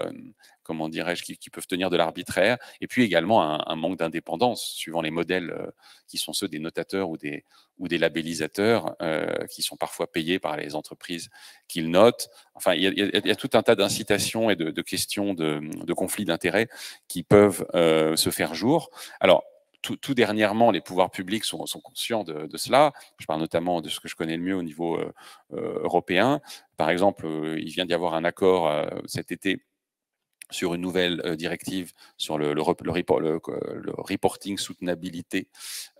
comment dirais-je, qui peuvent tenir de l'arbitraire, et puis également un manque d'indépendance, suivant les modèles qui sont ceux des notateurs ou des labellisateurs, qui sont parfois payés par les entreprises qu'ils notent. Enfin, il y a tout un tas d'incitations et de questions de conflits d'intérêts qui peuvent se faire jour. Alors, tout dernièrement, les pouvoirs publics sont conscients de cela. Je parle notamment de ce que je connais le mieux au niveau européen. Par exemple, il vient d'y avoir un accord cet été sur une nouvelle directive sur le reporting soutenabilité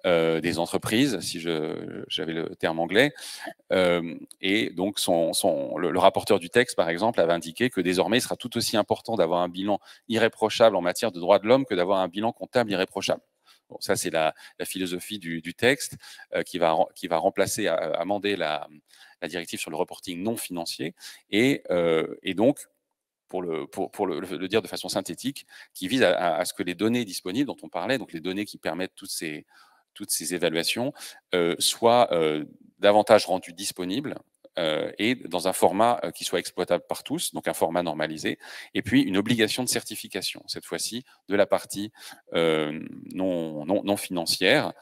des entreprises, si j'avais le terme anglais. Et donc, le rapporteur du texte, par exemple, avait indiqué que désormais, il sera tout aussi important d'avoir un bilan irréprochable en matière de droits de l'homme que d'avoir un bilan comptable irréprochable. Bon, ça, c'est la philosophie du texte qui va remplacer, amender la directive sur le reporting non financier. Et donc, pour le dire de façon synthétique, qui vise à ce que les données disponibles dont on parlait, donc les données qui permettent toutes ces évaluations, soient davantage rendues disponibles et dans un format qui soit exploitable par tous, donc un format normalisé, et puis une obligation de certification, cette fois-ci de la partie non financière,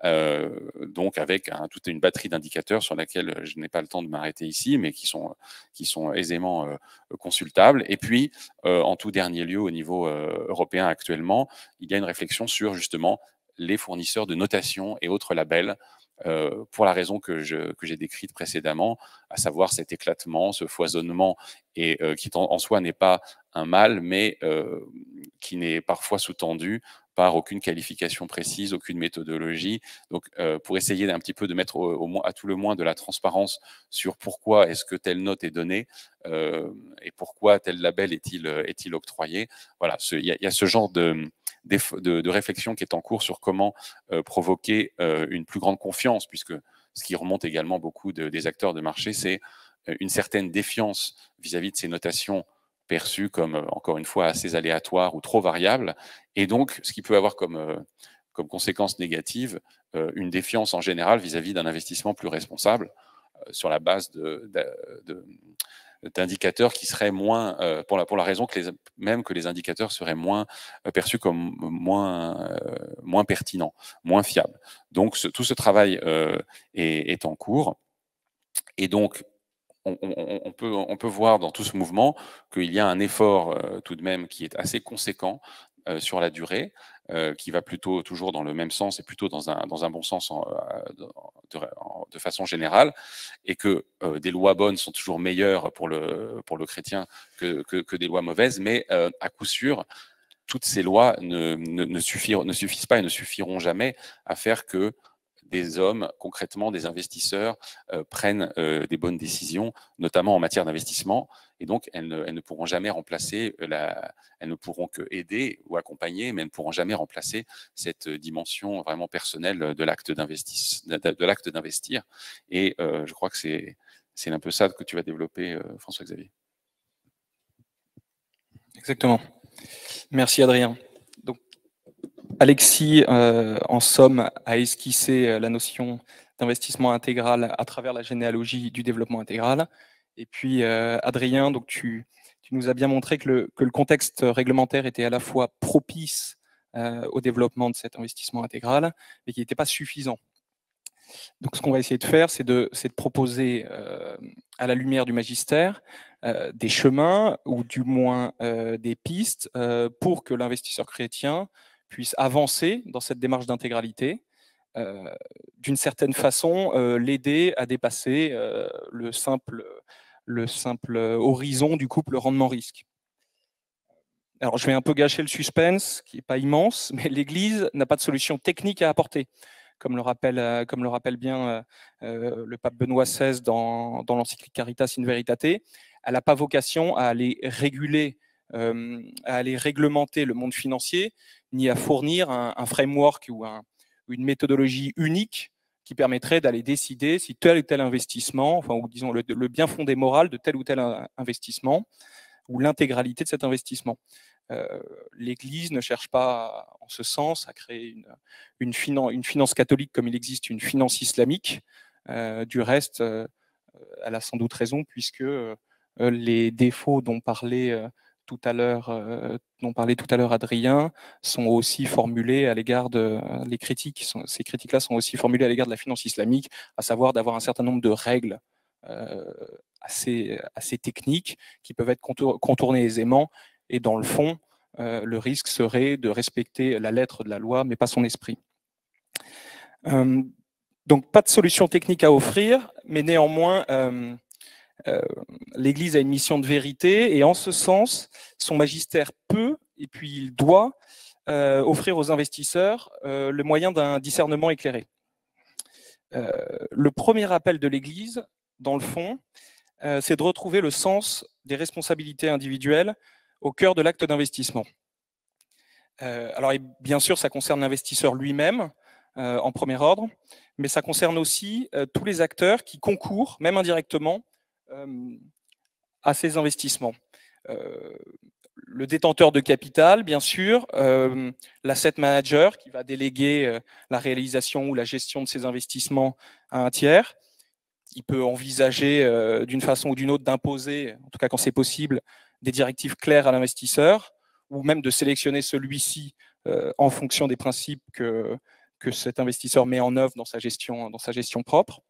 donc avec toute une batterie d'indicateurs sur laquelle je n'ai pas le temps de m'arrêter ici, mais qui sont aisément consultables. Et puis, en tout dernier lieu, au niveau européen actuellement, il y a une réflexion sur justement les fournisseurs de notation et autres labels, pour la raison que j'ai décrite précédemment, à savoir cet éclatement, ce foisonnement, et qui en soi n'est pas un mal, mais qui n'est parfois sous-tendu par aucune qualification précise, aucune méthodologie. Donc, pour essayer d'un petit peu de mettre à tout le moins de la transparence sur pourquoi est-ce que telle note est donnée et pourquoi tel label est-il octroyé. Voilà, il y a ce genre de réflexion qui est en cours sur comment provoquer une plus grande confiance, puisque ce qui remonte également beaucoup des acteurs de marché, c'est une certaine défiance vis-à-vis de ces notations perçues comme, encore une fois, assez aléatoires ou trop variables, et donc ce qui peut avoir comme conséquence négative une défiance en général vis-à-vis d'un investissement plus responsable sur la base d'indicateurs qui seraient moins, pour la raison que les indicateurs seraient moins perçus comme moins pertinents, moins fiables. Donc tout ce travail est en cours, et donc on peut voir dans tout ce mouvement qu'il y a un effort tout de même qui est assez conséquent sur la durée, qui va plutôt toujours dans le même sens et plutôt dans un bon sens de façon générale, et que des lois bonnes sont toujours meilleures pour le chrétien que des lois mauvaises, mais à coup sûr, toutes ces lois ne suffisent pas et ne suffiront jamais à faire que des hommes, concrètement des investisseurs, prennent des bonnes décisions, notamment en matière d'investissement. Et donc, elles ne pourront jamais remplacer, elles ne pourront que aider ou accompagner, mais elles ne pourront jamais remplacer cette dimension vraiment personnelle de l'acte d'investir. Et je crois que c'est un peu ça que tu vas développer, François-Xavier. Exactement. Merci Adrien. Donc, Alexis, en somme, a esquissé la notion d'investissement intégral à travers la généalogie du développement intégral. Et puis, Adrien, donc tu nous as bien montré que le contexte réglementaire était à la fois propice au développement de cet investissement intégral, mais qui n'était pas suffisant. Donc, ce qu'on va essayer de faire, c'est de proposer, à la lumière du magistère, des chemins, ou du moins des pistes, pour que l'investisseur chrétien puisse avancer dans cette démarche d'intégralité, d'une certaine façon, l'aider à dépasser le simple horizon du couple rendement-risque. Alors, je vais un peu gâcher le suspense, qui n'est pas immense, mais l'Église n'a pas de solution technique à apporter. Comme le rappelle bien le pape Benoît XVI dans l'encyclique Caritas in Veritate, elle n'a pas vocation à aller réguler, à aller réglementer le monde financier, ni à fournir un framework ou une méthodologie unique qui permettrait d'aller décider si tel ou tel investissement, enfin, ou disons le bien fondé moral de tel ou tel investissement, ou l'intégralité de cet investissement. L'Église ne cherche pas, en ce sens, à créer une finance catholique comme il existe une finance islamique. Du reste, elle a sans doute raison, puisque les défauts dont parlait tout à l'heure Adrien sont aussi formulés à l'égard de les critiques. Ces critiques-là sont aussi formulées à l'égard de la finance islamique, à savoir d'avoir un certain nombre de règles assez techniques qui peuvent être contournées aisément. Et dans le fond, le risque serait de respecter la lettre de la loi, mais pas son esprit. Donc, pas de solution technique à offrir, mais néanmoins, l'Église a une mission de vérité, et en ce sens, son magistère peut, et puis il doit, offrir aux investisseurs le moyen d'un discernement éclairé. Le premier appel de l'Église, dans le fond, c'est de retrouver le sens des responsabilités individuelles au cœur de l'acte d'investissement. Alors, bien sûr, ça concerne l'investisseur lui-même, en premier ordre, mais ça concerne aussi tous les acteurs qui concourent, même indirectement, à ces investissements. Le détenteur de capital, bien sûr, l'asset manager qui va déléguer la réalisation ou la gestion de ces investissements à un tiers. Il peut envisager d'une façon ou d'une autre d'imposer, en tout cas quand c'est possible, des directives claires à l'investisseur, ou même de sélectionner celui-ci en fonction des principes que cet investisseur met en œuvre dans sa gestion propre.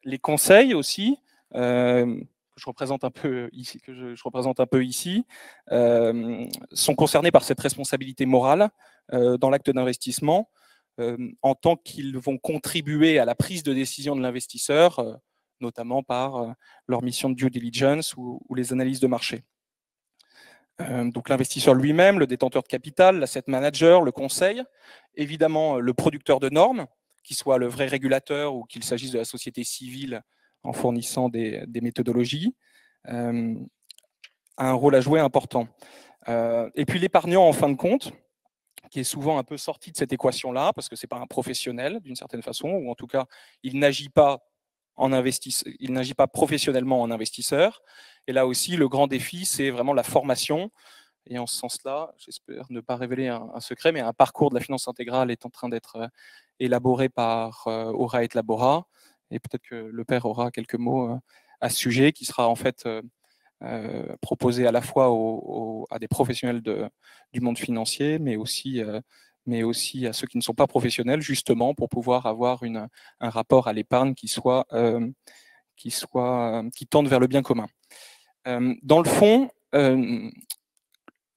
Les conseils aussi, que je représente un peu ici, sont concernés par cette responsabilité morale dans l'acte d'investissement, en tant qu'ils vont contribuer à la prise de décision de l'investisseur, notamment par leur mission de due diligence ou les analyses de marché. Donc l'investisseur lui-même, le détenteur de capital, l'asset manager, le conseil, évidemment le producteur de normes, qu'il soit le vrai régulateur ou qu'il s'agisse de la société civile en fournissant des méthodologies, a un rôle à jouer important. Et puis l'épargnant, en fin de compte, qui est souvent un peu sorti de cette équation-là, parce que ce n'est pas un professionnel, d'une certaine façon, ou en tout cas, il n'agit pas professionnellement en investisseur. Et là aussi, le grand défi, c'est vraiment la formation. Et en ce sens-là, j'espère ne pas révéler un secret, mais un parcours de la finance intégrale est en train d'être élaboré par Aura et Labora. Et peut-être que le père aura quelques mots à ce sujet, qui sera en fait proposé à la fois à des professionnels du monde financier, mais aussi à ceux qui ne sont pas professionnels, justement pour pouvoir avoir un rapport à l'épargne qui tende vers le bien commun. Dans le fond,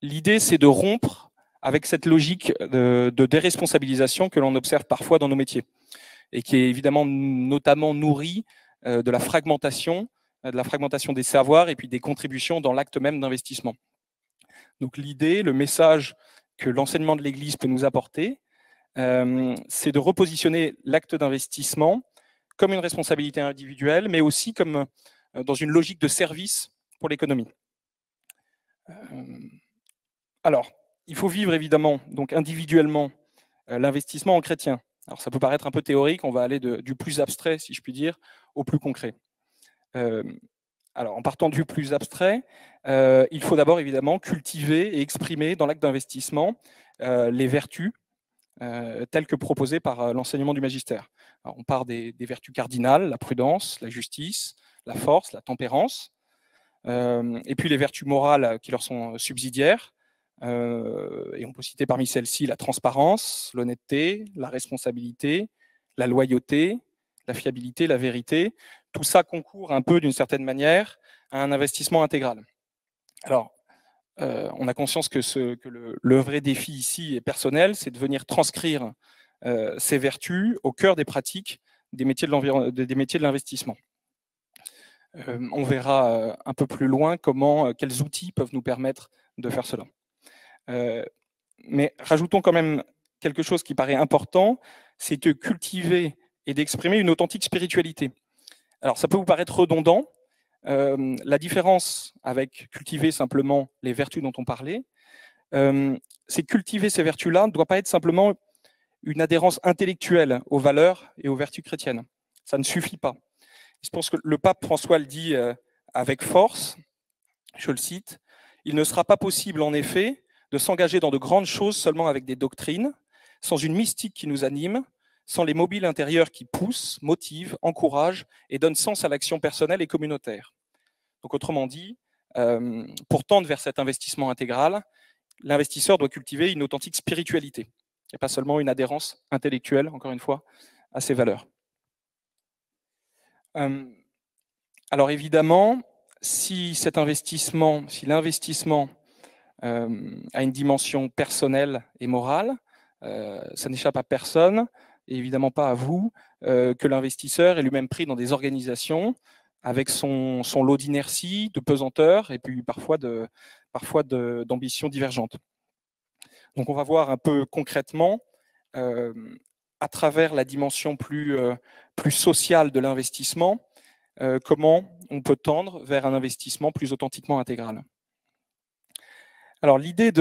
l'idée, c'est de rompre avec cette logique de déresponsabilisation que l'on observe parfois dans nos métiers, et qui est évidemment notamment nourrie de la fragmentation des savoirs et puis des contributions dans l'acte même d'investissement. Donc l'idée, le message que l'enseignement de l'Église peut nous apporter, c'est de repositionner l'acte d'investissement comme une responsabilité individuelle, mais aussi comme dans une logique de service pour l'économie. Alors, il faut vivre évidemment donc individuellement l'investissement en chrétien. Alors ça peut paraître un peu théorique, on va aller du plus abstrait, si je puis dire, au plus concret. Alors en partant du plus abstrait, il faut d'abord évidemment cultiver et exprimer dans l'acte d'investissement les vertus telles que proposées par l'enseignement du magistère. Alors, on part des vertus cardinales, la prudence, la justice, la force, la tempérance, et puis les vertus morales qui leur sont subsidiaires. Et on peut citer parmi celles-ci la transparence, l'honnêteté, la responsabilité, la loyauté, la fiabilité, la vérité. Tout ça concourt un peu d'une certaine manière à un investissement intégral. Alors, on a conscience que le vrai défi ici est personnel, c'est de venir transcrire ces vertus au cœur des pratiques des métiers de l'investissement. On verra un peu plus loin quels outils peuvent nous permettre de faire cela. Mais rajoutons quand même quelque chose qui paraît important, c'est de cultiver et d'exprimer une authentique spiritualité. Alors ça peut vous paraître redondant, la différence avec cultiver simplement les vertus dont on parlait, c'est que cultiver ces vertus-là ne doit pas être simplement une adhérence intellectuelle aux valeurs et aux vertus chrétiennes. Ça ne suffit pas. Je pense que le pape François le dit avec force, je le cite, « Il ne sera pas possible en effet de s'engager dans de grandes choses seulement avec des doctrines, sans une mystique qui nous anime, sans les mobiles intérieurs qui poussent, motivent, encouragent et donnent sens à l'action personnelle et communautaire. » Donc autrement dit, pour tendre vers cet investissement intégral, l'investisseur doit cultiver une authentique spiritualité. Il n'y a pas seulement une adhérence intellectuelle, encore une fois, à ces valeurs. Alors évidemment, si l'investissement a une dimension personnelle et morale, ça n'échappe à personne, et évidemment pas à vous, que l'investisseur est lui-même pris dans des organisations avec son lot d'inertie, de pesanteur, et puis parfois d'ambitions divergentes. Donc on va voir un peu concrètement, à travers la dimension plus sociale de l'investissement, comment on peut tendre vers un investissement plus authentiquement intégral. Alors l'idée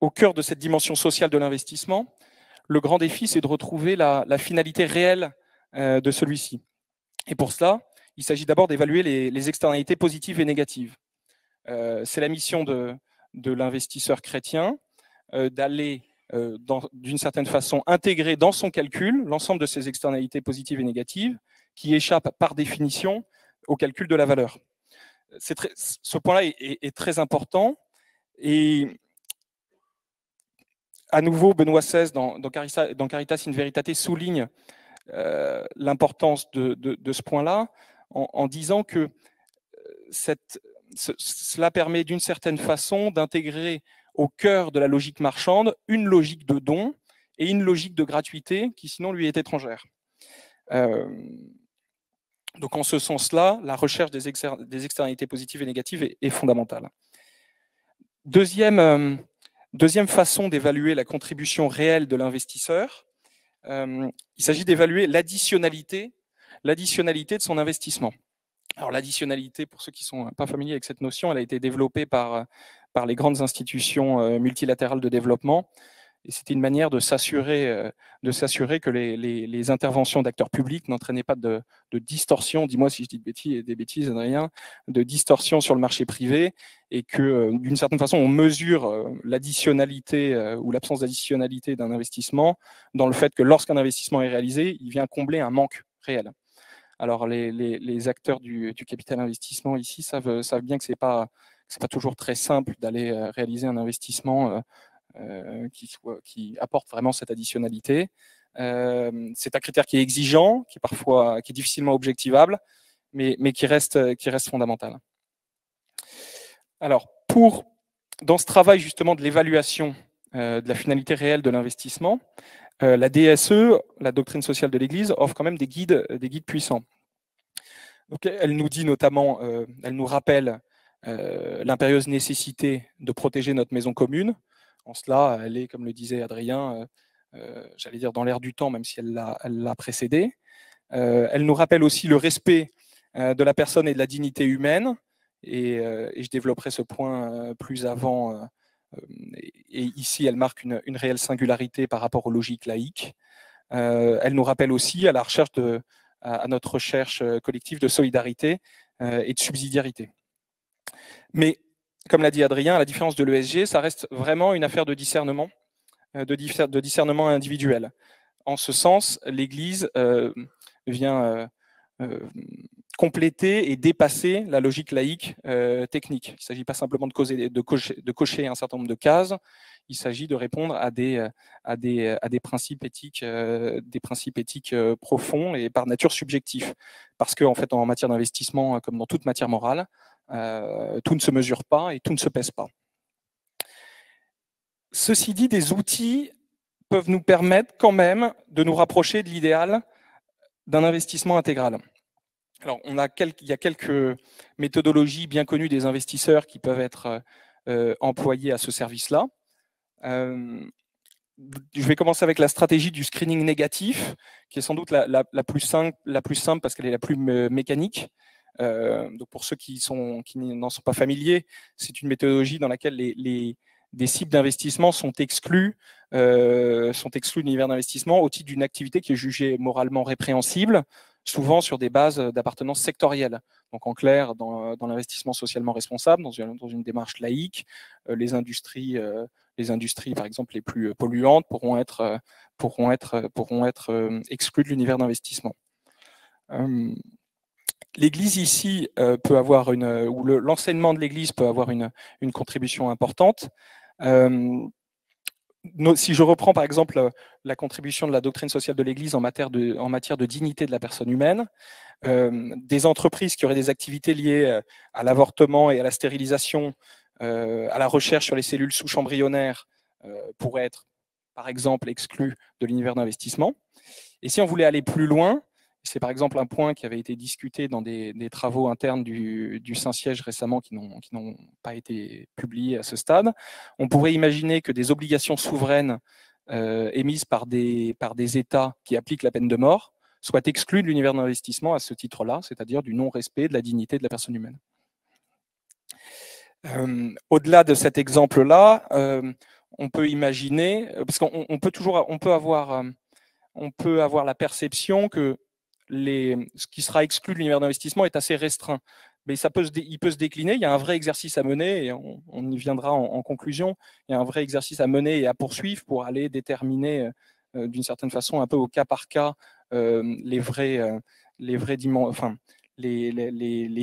au cœur de cette dimension sociale de l'investissement, le grand défi, c'est de retrouver la finalité réelle de celui-ci. Et pour cela, il s'agit d'abord d'évaluer les externalités positives et négatives. C'est la mission de l'investisseur chrétien d'aller, d'une certaine façon, intégrer dans son calcul l'ensemble de ces externalités positives et négatives qui échappent par définition au calcul de la valeur. Ce point-là est très important. Et à nouveau, Benoît XVI, dans Caritas in Veritate, souligne l'importance de ce point-là en disant que cela permet d'une certaine façon d'intégrer au cœur de la logique marchande une logique de don et une logique de gratuité qui sinon lui est étrangère. Donc en ce sens-là, la recherche des externalités positives et négatives est fondamentale. Deuxième façon d'évaluer la contribution réelle de l'investisseur, il s'agit d'évaluer l'additionnalité de son investissement. Alors l'additionnalité, pour ceux qui ne sont pas familiers avec cette notion, elle a été développée par les grandes institutions multilatérales de développement. Et c'était une manière de s'assurer que les interventions d'acteurs publics n'entraînaient pas de distorsion, dis-moi si je dis des bêtises, Adrien, de distorsion sur le marché privé, et que d'une certaine façon, on mesure l'additionnalité ou l'absence d'additionnalité d'un investissement dans le fait que lorsqu'un investissement est réalisé, il vient combler un manque réel. Alors les acteurs du capital investissement ici savent bien que c'est pas toujours très simple d'aller réaliser un investissement qui apporte vraiment cette additionnalité. C'est un critère qui est exigeant, qui est difficilement objectivable, mais qui reste fondamental. Alors, dans ce travail justement de l'évaluation de la finalité réelle de l'investissement, la DSE, la doctrine sociale de l'Église, offre quand même des guides puissants. Donc, elle nous dit notamment, elle nous rappelle l'impérieuse nécessité de protéger notre maison commune. En cela, elle est, comme le disait Adrien, j'allais dire dans l'air du temps, même si elle l'a précédé. Elle nous rappelle aussi le respect de la personne et de la dignité humaine, et je développerai ce point plus avant. Et ici, elle marque une réelle singularité par rapport aux logiques laïques. Elle nous rappelle aussi à notre recherche collective de solidarité et de subsidiarité. Mais, comme l'a dit Adrien, à la différence de l'ESG, ça reste vraiment une affaire de discernement individuel. En ce sens, l'Église vient compléter et dépasser la logique laïque technique. Il ne s'agit pas simplement de cocher un certain nombre de cases, il s'agit de répondre à des principes éthiques, profonds et par nature subjectifs. Parce qu'en fait, en matière d'investissement, comme dans toute matière morale, tout ne se mesure pas et tout ne se pèse pas. Ceci dit, des outils peuvent nous permettre quand même de nous rapprocher de l'idéal d'un investissement intégral. Alors, il y a quelques méthodologies bien connues des investisseurs qui peuvent être employées à ce service-là. Je vais commencer avec la stratégie du screening négatif, qui est sans doute la plus simple parce qu'elle est la plus mécanique. Donc pour ceux qui n'en sont pas familiers, c'est une méthodologie dans laquelle des cibles d'investissement sont exclus de l'univers d'investissement au titre d'une activité qui est jugée moralement répréhensible, souvent sur des bases d'appartenance sectorielle. Donc en clair, dans l'investissement socialement responsable, dans une démarche laïque, les industries, par exemple, les plus polluantes pourront être exclues de l'univers d'investissement. L'Église ici peut avoir ou l'enseignement de l'Église peut avoir une contribution importante. Si je reprends par exemple la contribution de la doctrine sociale de l'Église en matière de dignité de la personne humaine, des entreprises qui auraient des activités liées à l'avortement et à la stérilisation, à la recherche sur les cellules souches embryonnaires, pourraient être par exemple exclues de l'univers d'investissement. Et si on voulait aller plus loin, c'est par exemple un point qui avait été discuté dans des travaux internes du Saint-Siège récemment qui n'ont pas été publiés à ce stade. On pourrait imaginer que des obligations souveraines émises par des États qui appliquent la peine de mort soient exclues de l'univers d'investissement à ce titre-là, c'est-à-dire du non-respect de la dignité de la personne humaine. Au-delà de cet exemple-là, on peut imaginer, parce qu'on peut avoir la perception que ce qui sera exclu de l'univers d'investissement est assez restreint. Mais il peut se décliner, il y a un vrai exercice à mener, et on y viendra en conclusion, il y a un vrai exercice à mener et à poursuivre pour aller déterminer d'une certaine façon, un peu au cas par cas, les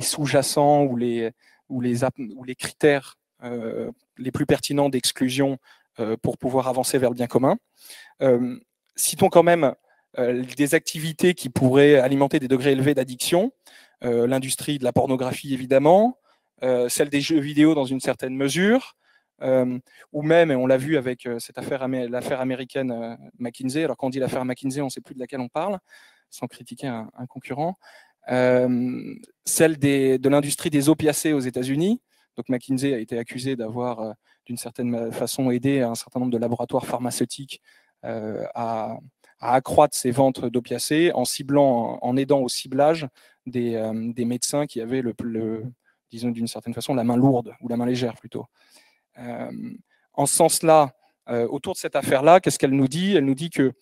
sous-jacents ou les critères les plus pertinents d'exclusion pour pouvoir avancer vers le bien commun. Citons quand même des activités qui pourraient alimenter des degrés élevés d'addiction, l'industrie de la pornographie évidemment, celle des jeux vidéo dans une certaine mesure, ou même, et on l'a vu avec l'affaire américaine McKinsey, alors quand on dit l'affaire McKinsey, on ne sait plus de laquelle on parle, sans critiquer un concurrent, celle de l'industrie des opiacés aux États-Unis. Donc McKinsey a été accusé d'avoir d'une certaine façon aidé un certain nombre de laboratoires pharmaceutiques à accroître ses ventes d'opiacés en aidant au ciblage des médecins qui avaient disons d'une certaine façon la main lourde ou la main légère plutôt. En ce sens-là, autour de cette affaire-là, qu'est-ce qu'elle nous dit? Elle nous dit que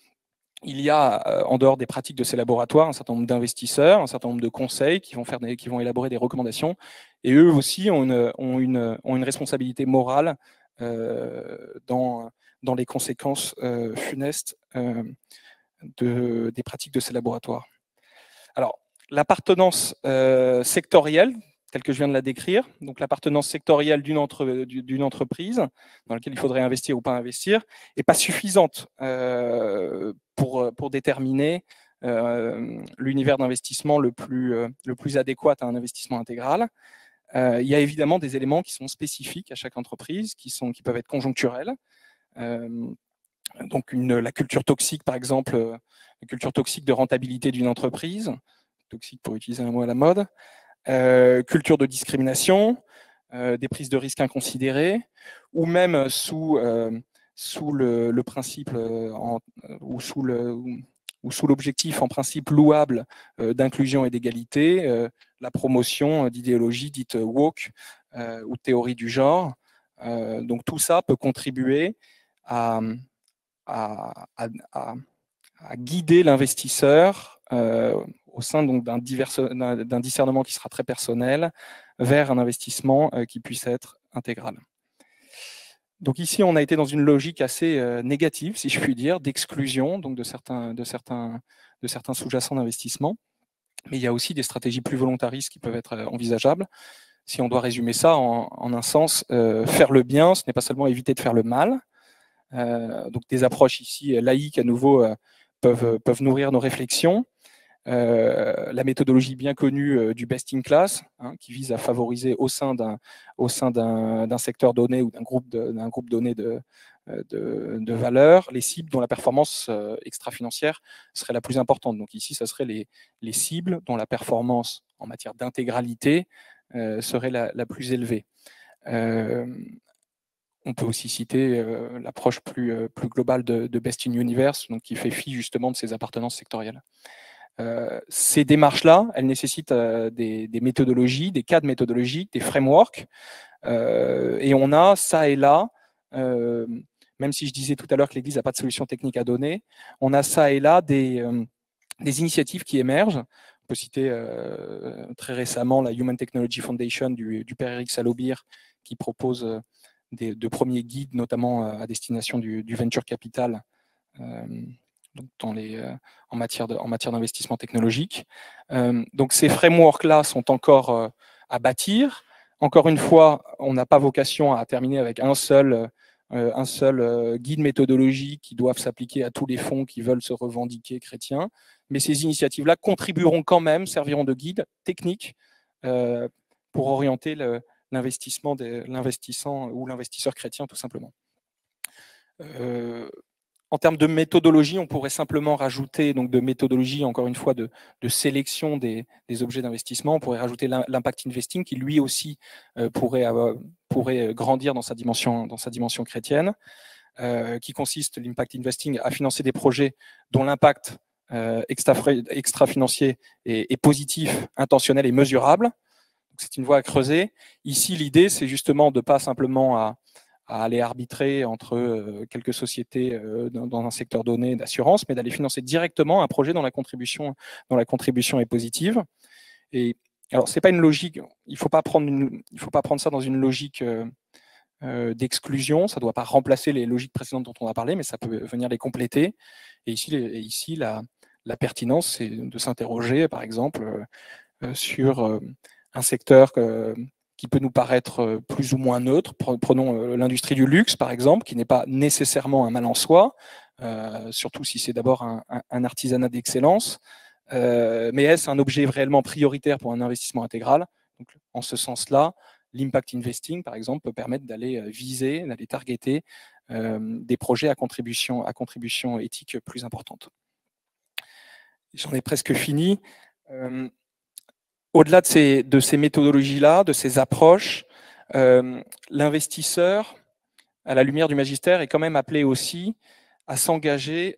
il y a, en dehors des pratiques de ces laboratoires, un certain nombre d'investisseurs, un certain nombre de conseils qui vont élaborer des recommandations, et eux aussi ont une responsabilité morale dans les conséquences funestes des pratiques de ces laboratoires. Alors, l'appartenance sectorielle, telle que je viens de la décrire, donc l'appartenance sectorielle d'une entreprise dans laquelle il faudrait investir ou pas investir, n'est pas suffisante pour déterminer l'univers d'investissement le plus adéquat à un investissement intégral. Il y a évidemment des éléments qui sont spécifiques à chaque entreprise, qui peuvent être conjoncturels. Donc la culture toxique, par exemple, la culture toxique de rentabilité d'une entreprise, toxique pour utiliser un mot à la mode, culture de discrimination, des prises de risques inconsidérées, ou même sous sous le principe ou sous l'objectif en principe louable d'inclusion et d'égalité, la promotion d'idéologies dites woke ou théorie du genre. Donc tout ça peut contribuer à guider l'investisseur au sein d'un discernement qui sera très personnel vers un investissement qui puisse être intégral. Donc ici, on a été dans une logique assez négative, si je puis dire, d'exclusion donc de certains sous-jacents d'investissement. Mais il y a aussi des stratégies plus volontaristes qui peuvent être envisageables. Si on doit résumer ça en un sens, faire le bien, ce n'est pas seulement éviter de faire le mal. Donc des approches ici laïques à nouveau peuvent nourrir nos réflexions. La méthodologie bien connue du best in class, qui vise à favoriser au sein d'un secteur donné ou d'un groupe donné de valeurs les cibles dont la performance extra-financière serait la plus importante. Donc ici, ça serait les cibles dont la performance en matière d'intégralité serait la plus élevée. On peut aussi citer l'approche plus globale de Best in Universe, donc qui fait fi justement de ces appartenances sectorielles. Ces démarches-là, elles nécessitent des méthodologies, des cadres méthodologiques, des frameworks, et on a ça et là, même si je disais tout à l'heure que l'Église n'a pas de solution technique à donner, on a ça et là des initiatives qui émergent. On peut citer très récemment la Human Technology Foundation du père Eric Salobir, qui propose de premiers guides, notamment à destination du venture capital, donc en matière d'investissement technologique. Donc ces frameworks-là sont encore à bâtir. Encore une fois, on n'a pas vocation à terminer avec un seul guide méthodologique qui doivent s'appliquer à tous les fonds qui veulent se revendiquer chrétiens. Mais ces initiatives-là contribueront quand même, serviront de guide technique pour orienter l'investissement de l'investissant ou l'investisseur chrétien, tout simplement. En termes de méthodologie, on pourrait simplement rajouter, donc de méthodologie, encore une fois, de sélection des objets d'investissement, on pourrait rajouter l'impact investing, qui lui aussi pourrait grandir dans sa dimension chrétienne, qui consiste, l'impact investing, à financer des projets dont l'impact extra-financier est positif, intentionnel et mesurable. C'est une voie à creuser. Ici, l'idée, c'est justement de ne pas simplement à aller arbitrer entre quelques sociétés dans un secteur donné d'assurance, mais d'aller financer directement un projet dont la contribution est positive. Et alors, c'est pas une logique. Il faut pas prendre ça dans une logique d'exclusion. Ça ne doit pas remplacer les logiques précédentes dont on a parlé, mais ça peut venir les compléter. Et ici, la pertinence, c'est de s'interroger, par exemple, sur un secteur qui peut nous paraître plus ou moins neutre. Prenons l'industrie du luxe, par exemple, qui n'est pas nécessairement un mal en soi, surtout si c'est d'abord un artisanat d'excellence. Mais est-ce un objet réellement prioritaire pour un investissement intégral? Donc, en ce sens-là, l'impact investing, par exemple, peut permettre d'aller viser, d'aller targeter des projets à contribution éthique plus importante. J'en ai presque fini. Au-delà de ces méthodologies-là, de ces approches, l'investisseur, à la lumière du magistère, est quand même appelé aussi à s'engager,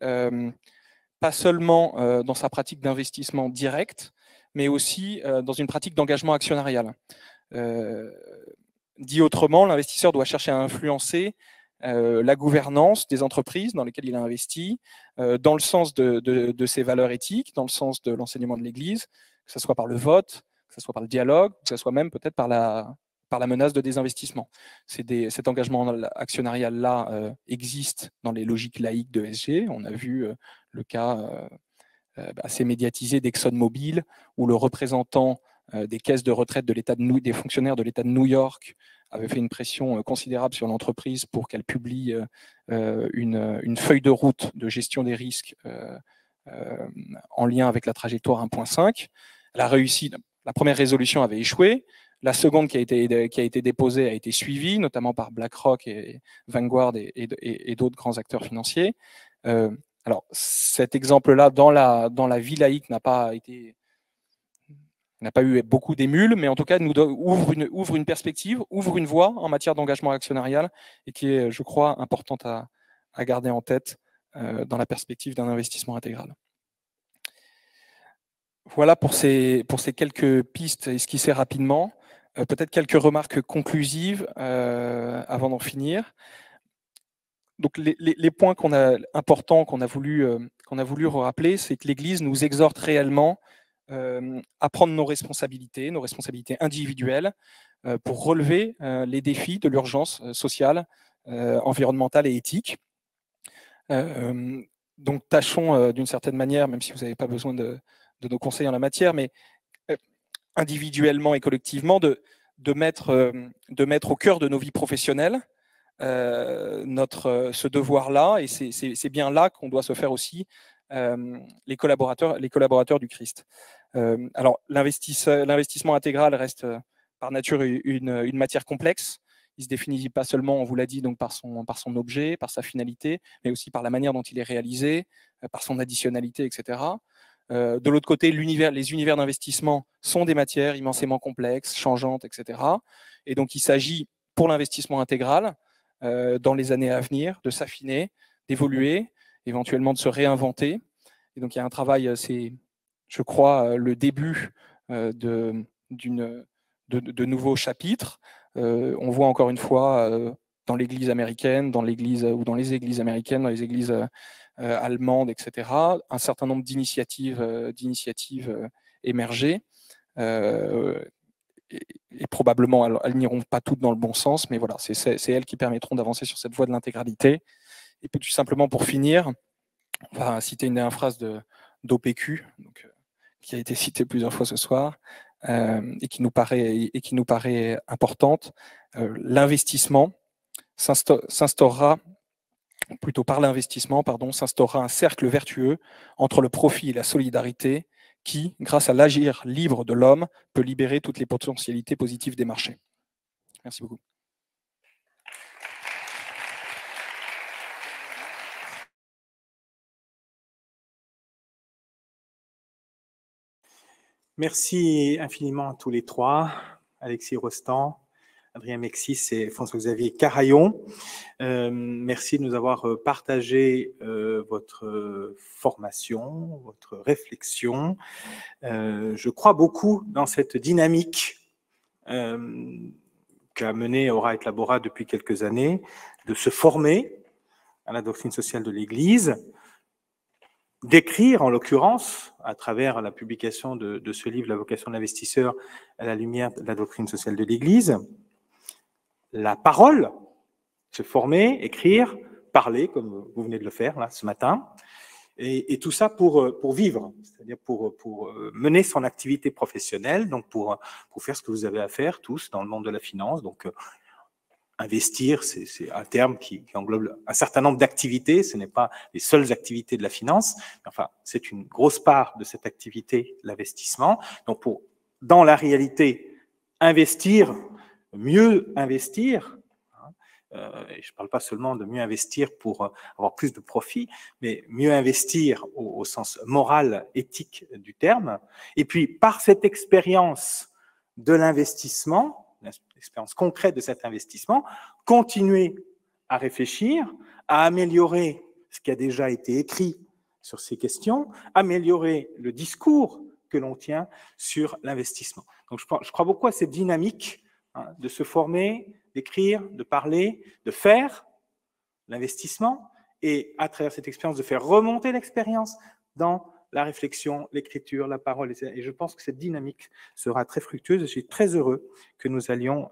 pas seulement dans sa pratique d'investissement direct, mais aussi dans une pratique d'engagement actionnarial. Dit autrement, l'investisseur doit chercher à influencer la gouvernance des entreprises dans lesquelles il a investi, dans le sens de ses valeurs éthiques, dans le sens de l'enseignement de l'Église, que ce soit par le vote, que ce soit par le dialogue, que ce soit même peut-être par la menace de désinvestissement. Cet engagement actionnarial-là existe dans les logiques laïques de ESG. On a vu le cas assez médiatisé d'ExxonMobil, où le représentant des caisses de retraite des fonctionnaires de l'État de New York avait fait une pression considérable sur l'entreprise pour qu'elle publie une feuille de route de gestion des risques en lien avec la trajectoire 1.5. Elle a réussi. La première résolution avait échoué. La seconde qui a été déposée a été suivie, notamment par BlackRock et Vanguard et d'autres grands acteurs financiers. Alors, cet exemple-là, dans la vie laïque, n'a pas eu beaucoup d'émules, mais en tout cas, ouvre une perspective, ouvre une voie en matière d'engagement actionnarial et qui est, je crois, importante à garder en tête dans la perspective d'un investissement intégral. Voilà pour ces quelques pistes esquissées rapidement. Peut-être quelques remarques conclusives avant d'en finir. Donc les points importants qu'on a voulu rappeler, c'est que l'Église nous exhorte réellement à prendre nos responsabilités individuelles, pour relever les défis de l'urgence sociale, environnementale et éthique. Donc tâchons d'une certaine manière, même si vous n'avez pas besoin de nos conseils en la matière, mais individuellement et collectivement, de mettre au cœur de nos vies professionnelles ce devoir-là, et c'est bien là qu'on doit se faire aussi les collaborateurs du Christ. Alors l'investissement intégral reste par nature une matière complexe. Il ne se définit pas seulement, on vous l'a dit, donc par son objet, par sa finalité, mais aussi par la manière dont il est réalisé, par son additionnalité, etc. De l'autre côté, les univers d'investissement sont des matières immensément complexes, changeantes, etc. Et donc il s'agit pour l'investissement intégral, dans les années à venir, de s'affiner, d'évoluer, éventuellement de se réinventer. Et donc il y a un travail, c'est, je crois, le début de nouveaux chapitres. On voit encore une fois dans l'Église américaine, dans les églises américaines, dans les églises allemandes, etc., un certain nombre d'initiatives émerger. Et probablement, elles n'iront pas toutes dans le bon sens, mais voilà, c'est elles qui permettront d'avancer sur cette voie de l'intégralité. Et puis tout simplement pour finir, on va citer une dernière phrase d'OPQ, qui a été citée plusieurs fois ce soir, et qui nous paraît importante. L'investissement s'instaurera un cercle vertueux entre le profit et la solidarité qui, grâce à l'agir libre de l'homme, peut libérer toutes les potentialités positives des marchés. Merci beaucoup. Merci infiniment à tous les trois, Alexis Rostand, Adrien Mexis et François-Xavier Carayon. Merci de nous avoir partagé votre formation, votre réflexion. Je crois beaucoup dans cette dynamique qu'a menée Ora et Labora depuis quelques années, de se former à la doctrine sociale de l'Église, d'écrire, en l'occurrence, à travers la publication de ce livre, La vocation de l'investisseur à la lumière de la doctrine sociale de l'Église, la parole, se former, écrire, parler, comme vous venez de le faire là, ce matin, et tout ça pour vivre, c'est-à-dire pour mener son activité professionnelle, donc pour faire ce que vous avez à faire tous dans le monde de la finance. Donc investir, c'est un terme qui englobe un certain nombre d'activités, ce n'est pas les seules activités de la finance, mais enfin c'est une grosse part de cette activité, l'investissement. Donc dans la réalité, investir, mieux investir, et je ne parle pas seulement de mieux investir pour avoir plus de profit, mais mieux investir au sens moral, éthique du terme. Et puis, par cette expérience de l'investissement, l'expérience concrète de cet investissement, continuer à réfléchir, à améliorer ce qui a déjà été écrit sur ces questions, améliorer le discours que l'on tient sur l'investissement. Donc, je crois beaucoup à cette dynamique de se former, d'écrire, de parler, de faire l'investissement, et à travers cette expérience, de faire remonter l'expérience dans la réflexion, l'écriture, la parole. Et je pense que cette dynamique sera très fructueuse. Je suis très heureux que nous allions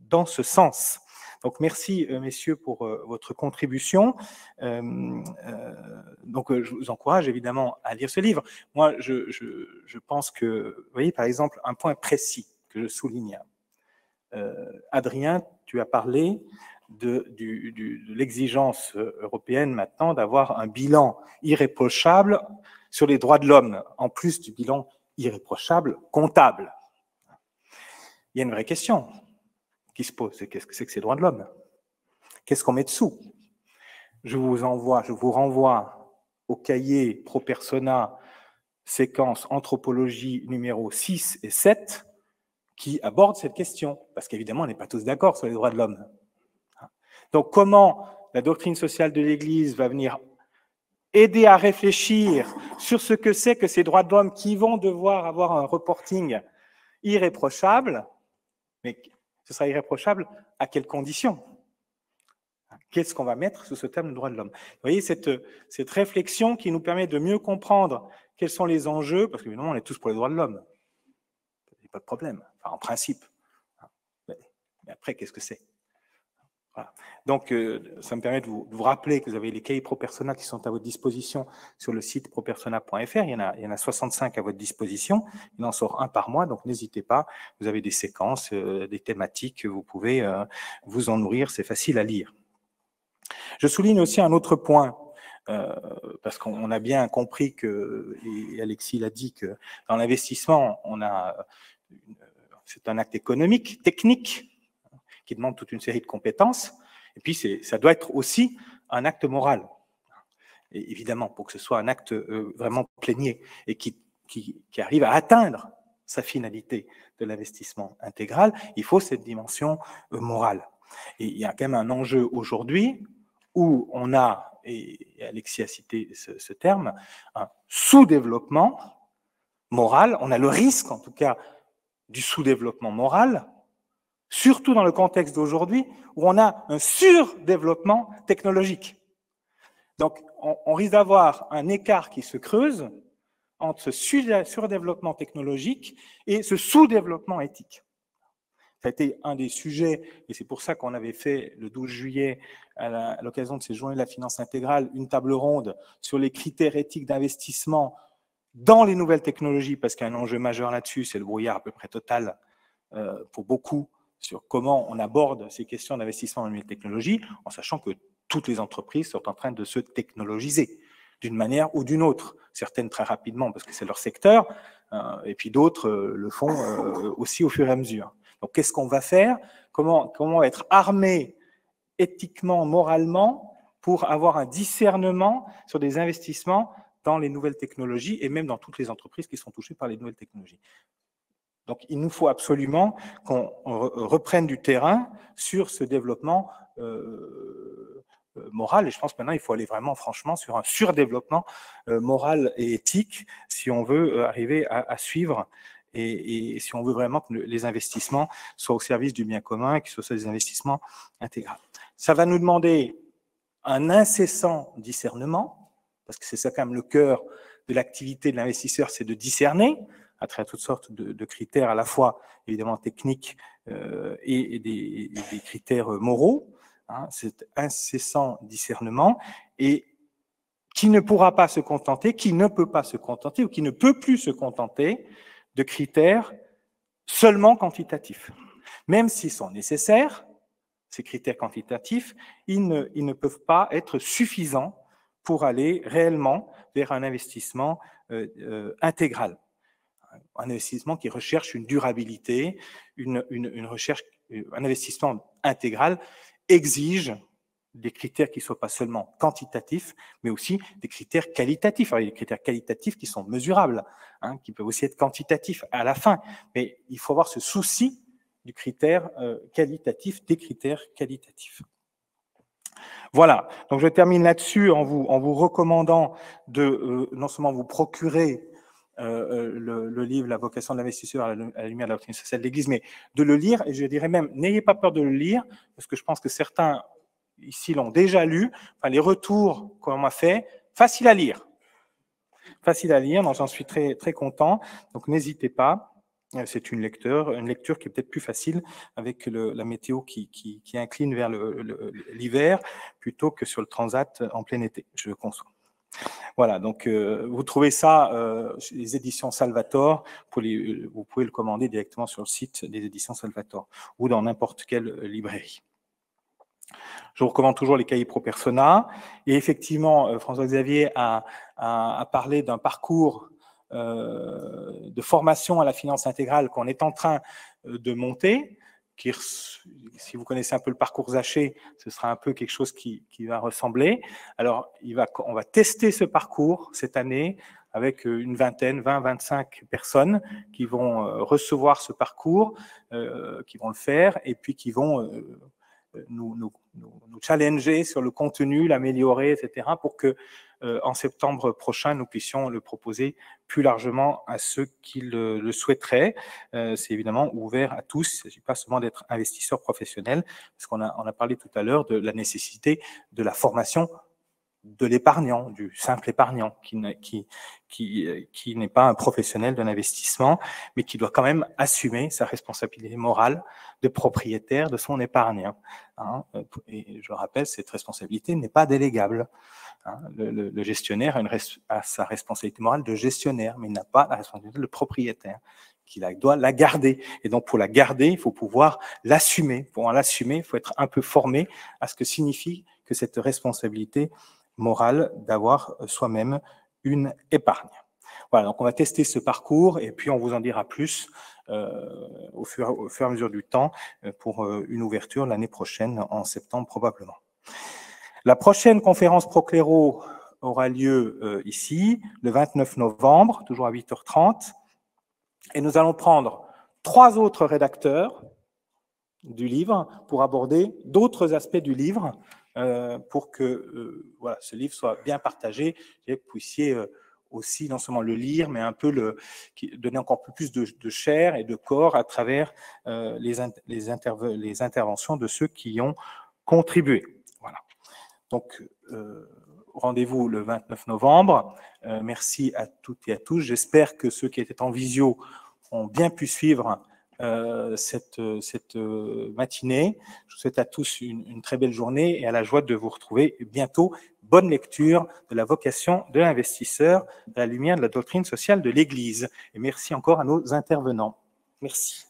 dans ce sens. Donc, merci, messieurs, pour votre contribution. Donc, je vous encourage évidemment à lire ce livre. Moi, je pense que, vous voyez, par exemple, un point précis que je souligne. Adrien, tu as parlé de l'exigence européenne maintenant d'avoir un bilan irréprochable sur les droits de l'homme, en plus du bilan irréprochable comptable. Il y a une vraie question qui se pose, c'est qu'est-ce que c'est que ces droits de l'homme? Qu'est-ce qu'on met dessous? Je vous renvoie au cahier Pro Persona, séquence anthropologie numéro 6 et 7, qui aborde cette question, parce qu'évidemment, on n'est pas tous d'accord sur les droits de l'homme. Donc, comment la doctrine sociale de l'Église va venir aider à réfléchir sur ce que c'est que ces droits de l'homme qui vont devoir avoir un reporting irréprochable, mais ce sera irréprochable à quelles conditions? Qu'est-ce qu'on va mettre sous ce terme de droits de l'homme? Vous voyez cette réflexion qui nous permet de mieux comprendre quels sont les enjeux, parce qu'évidemment, on est tous pour les droits de l'homme. Il n'y a pas de problème, enfin, en principe. Mais après, qu'est-ce que c'est? Voilà. Donc, ça me permet de vous rappeler que vous avez les cahiers ProPersona qui sont à votre disposition sur le site propersona.fr. Il y en a 65 à votre disposition. Il en sort un par mois, donc n'hésitez pas. Vous avez des séquences, des thématiques, vous pouvez vous en nourrir, c'est facile à lire. Je souligne aussi un autre point, parce qu'on a bien compris que, et Alexis l'a dit, que dans l'investissement, c'est un acte économique, technique, qui demande toute une série de compétences, et puis ça doit être aussi un acte moral. Et évidemment, pour que ce soit un acte vraiment plénier et qui arrive à atteindre sa finalité de l'investissement intégral, il faut cette dimension morale. Et il y a quand même un enjeu aujourd'hui où on a, et Alexis a cité ce terme, un sous-développement moral, on a le risque en tout cas du sous-développement moral, surtout dans le contexte d'aujourd'hui, où on a un surdéveloppement technologique. Donc, on risque d'avoir un écart qui se creuse entre ce surdéveloppement technologique et ce sous-développement éthique. Ça a été un des sujets, et c'est pour ça qu'on avait fait le 12 juillet, à l'occasion de ces journées de la finance intégrale, une table ronde sur les critères éthiques d'investissement dans les nouvelles technologies, parce qu'il y a un enjeu majeur là-dessus, c'est le brouillard à peu près total pour beaucoup, sur comment on aborde ces questions d'investissement dans les nouvelles technologies, en sachant que toutes les entreprises sont en train de se technologiser, d'une manière ou d'une autre. Certaines très rapidement, parce que c'est leur secteur, et puis d'autres le font aussi au fur et à mesure. Donc, qu'est-ce qu'on va faire? Comment être armé éthiquement, moralement, pour avoir un discernement sur des investissements dans les nouvelles technologies, et même dans toutes les entreprises qui sont touchées par les nouvelles technologies. Donc, il nous faut absolument qu'on reprenne du terrain sur ce développement moral. Et je pense que maintenant, il faut aller vraiment, franchement, sur un surdéveloppement moral et éthique si on veut arriver à suivre et si on veut vraiment que les investissements soient au service du bien commun et que ce soient des investissements intégraux. Ça va nous demander un incessant discernement, parce que c'est ça quand même le cœur de l'activité de l'investisseur, c'est de discerner à travers toutes sortes de critères, à la fois évidemment techniques et des critères moraux, hein, cet incessant discernement, et qui ne pourra pas se contenter, qui ne peut pas se contenter, ou qui ne peut plus se contenter de critères seulement quantitatifs. Même s'ils sont nécessaires, ces critères quantitatifs, ils ne peuvent pas être suffisants pour aller réellement vers un investissement intégral. Un investissement qui recherche une durabilité, une recherche, un investissement intégral exige des critères qui ne soient pas seulement quantitatifs, mais aussi des critères qualitatifs. Alors, il y a des critères qualitatifs qui sont mesurables, hein, qui peuvent aussi être quantitatifs à la fin, mais il faut avoir ce souci du critère qualitatif, des critères qualitatifs. Voilà, donc je termine là-dessus en vous recommandant de non seulement vous procurer le livre « La vocation de l'investisseur à la lumière de la doctrine sociale de l'Église », mais de le lire, et je dirais même, n'ayez pas peur de le lire, parce que je pense que certains ici l'ont déjà lu, enfin, les retours qu'on m'a fait, facile à lire, donc j'en suis très, très content, donc n'hésitez pas. C'est une lecture qui est peut-être plus facile avec la météo qui incline vers l'hiver plutôt que sur le transat en plein été, je le conçois. Voilà, donc vous trouvez ça chez les éditions Salvator, vous pouvez le commander directement sur le site des éditions Salvator ou dans n'importe quelle librairie. Je vous recommande toujours les cahiers ProPersona, et effectivement, François-Xavier a parlé d'un parcours de formation à la finance intégrale qu'on est en train de monter, si vous connaissez un peu le parcours Zaché, ce sera un peu quelque chose qui va ressembler. Alors, on va tester ce parcours cette année avec une vingtaine, 20-25 personnes qui vont recevoir ce parcours, qui vont le faire, et puis qui vont nous challenger sur le contenu, l'améliorer, etc., pour que en septembre prochain, nous puissions le proposer plus largement à ceux qui le souhaiteraient. C'est évidemment ouvert à tous. Il ne s'agit pas seulement d'être investisseur professionnel, parce qu'on a parlé tout à l'heure de la nécessité de la formation de l'épargnant, du simple épargnant, qui n'est pas un professionnel de l'investissement, mais qui doit quand même assumer sa responsabilité morale de propriétaire de son épargne. Hein. Et je rappelle, cette responsabilité n'est pas délégable. Hein. Le gestionnaire a sa responsabilité morale de gestionnaire, mais il n'a pas la responsabilité de propriétaire, qu'il doit la garder. Et donc, pour la garder, il faut pouvoir l'assumer. Pour l'assumer, il faut être un peu formé à ce que signifie que cette responsabilité morale d'avoir soi-même une épargne. Voilà, donc on va tester ce parcours et puis on vous en dira plus au fur et à mesure du temps pour une ouverture l'année prochaine, en septembre probablement. La prochaine conférence Procléro aura lieu ici, le 29 novembre, toujours à 8h30, et nous allons prendre 3 autres rédacteurs du livre pour aborder d'autres aspects du livre, pour que voilà, ce livre soit bien partagé et que vous puissiez aussi non seulement le lire, mais un peu donner encore plus de chair et de corps à travers les interventions de ceux qui y ont contribué. Voilà. Donc, rendez-vous le 29 novembre. Merci à toutes et à tous. J'espère que ceux qui étaient en visio ont bien pu suivre cette matinée. Je vous souhaite à tous une très belle journée et à la joie de vous retrouver bientôt. Bonne lecture de la vocation de l'investisseur à la lumière de la doctrine sociale de l'Église. Et merci encore à nos intervenants. Merci.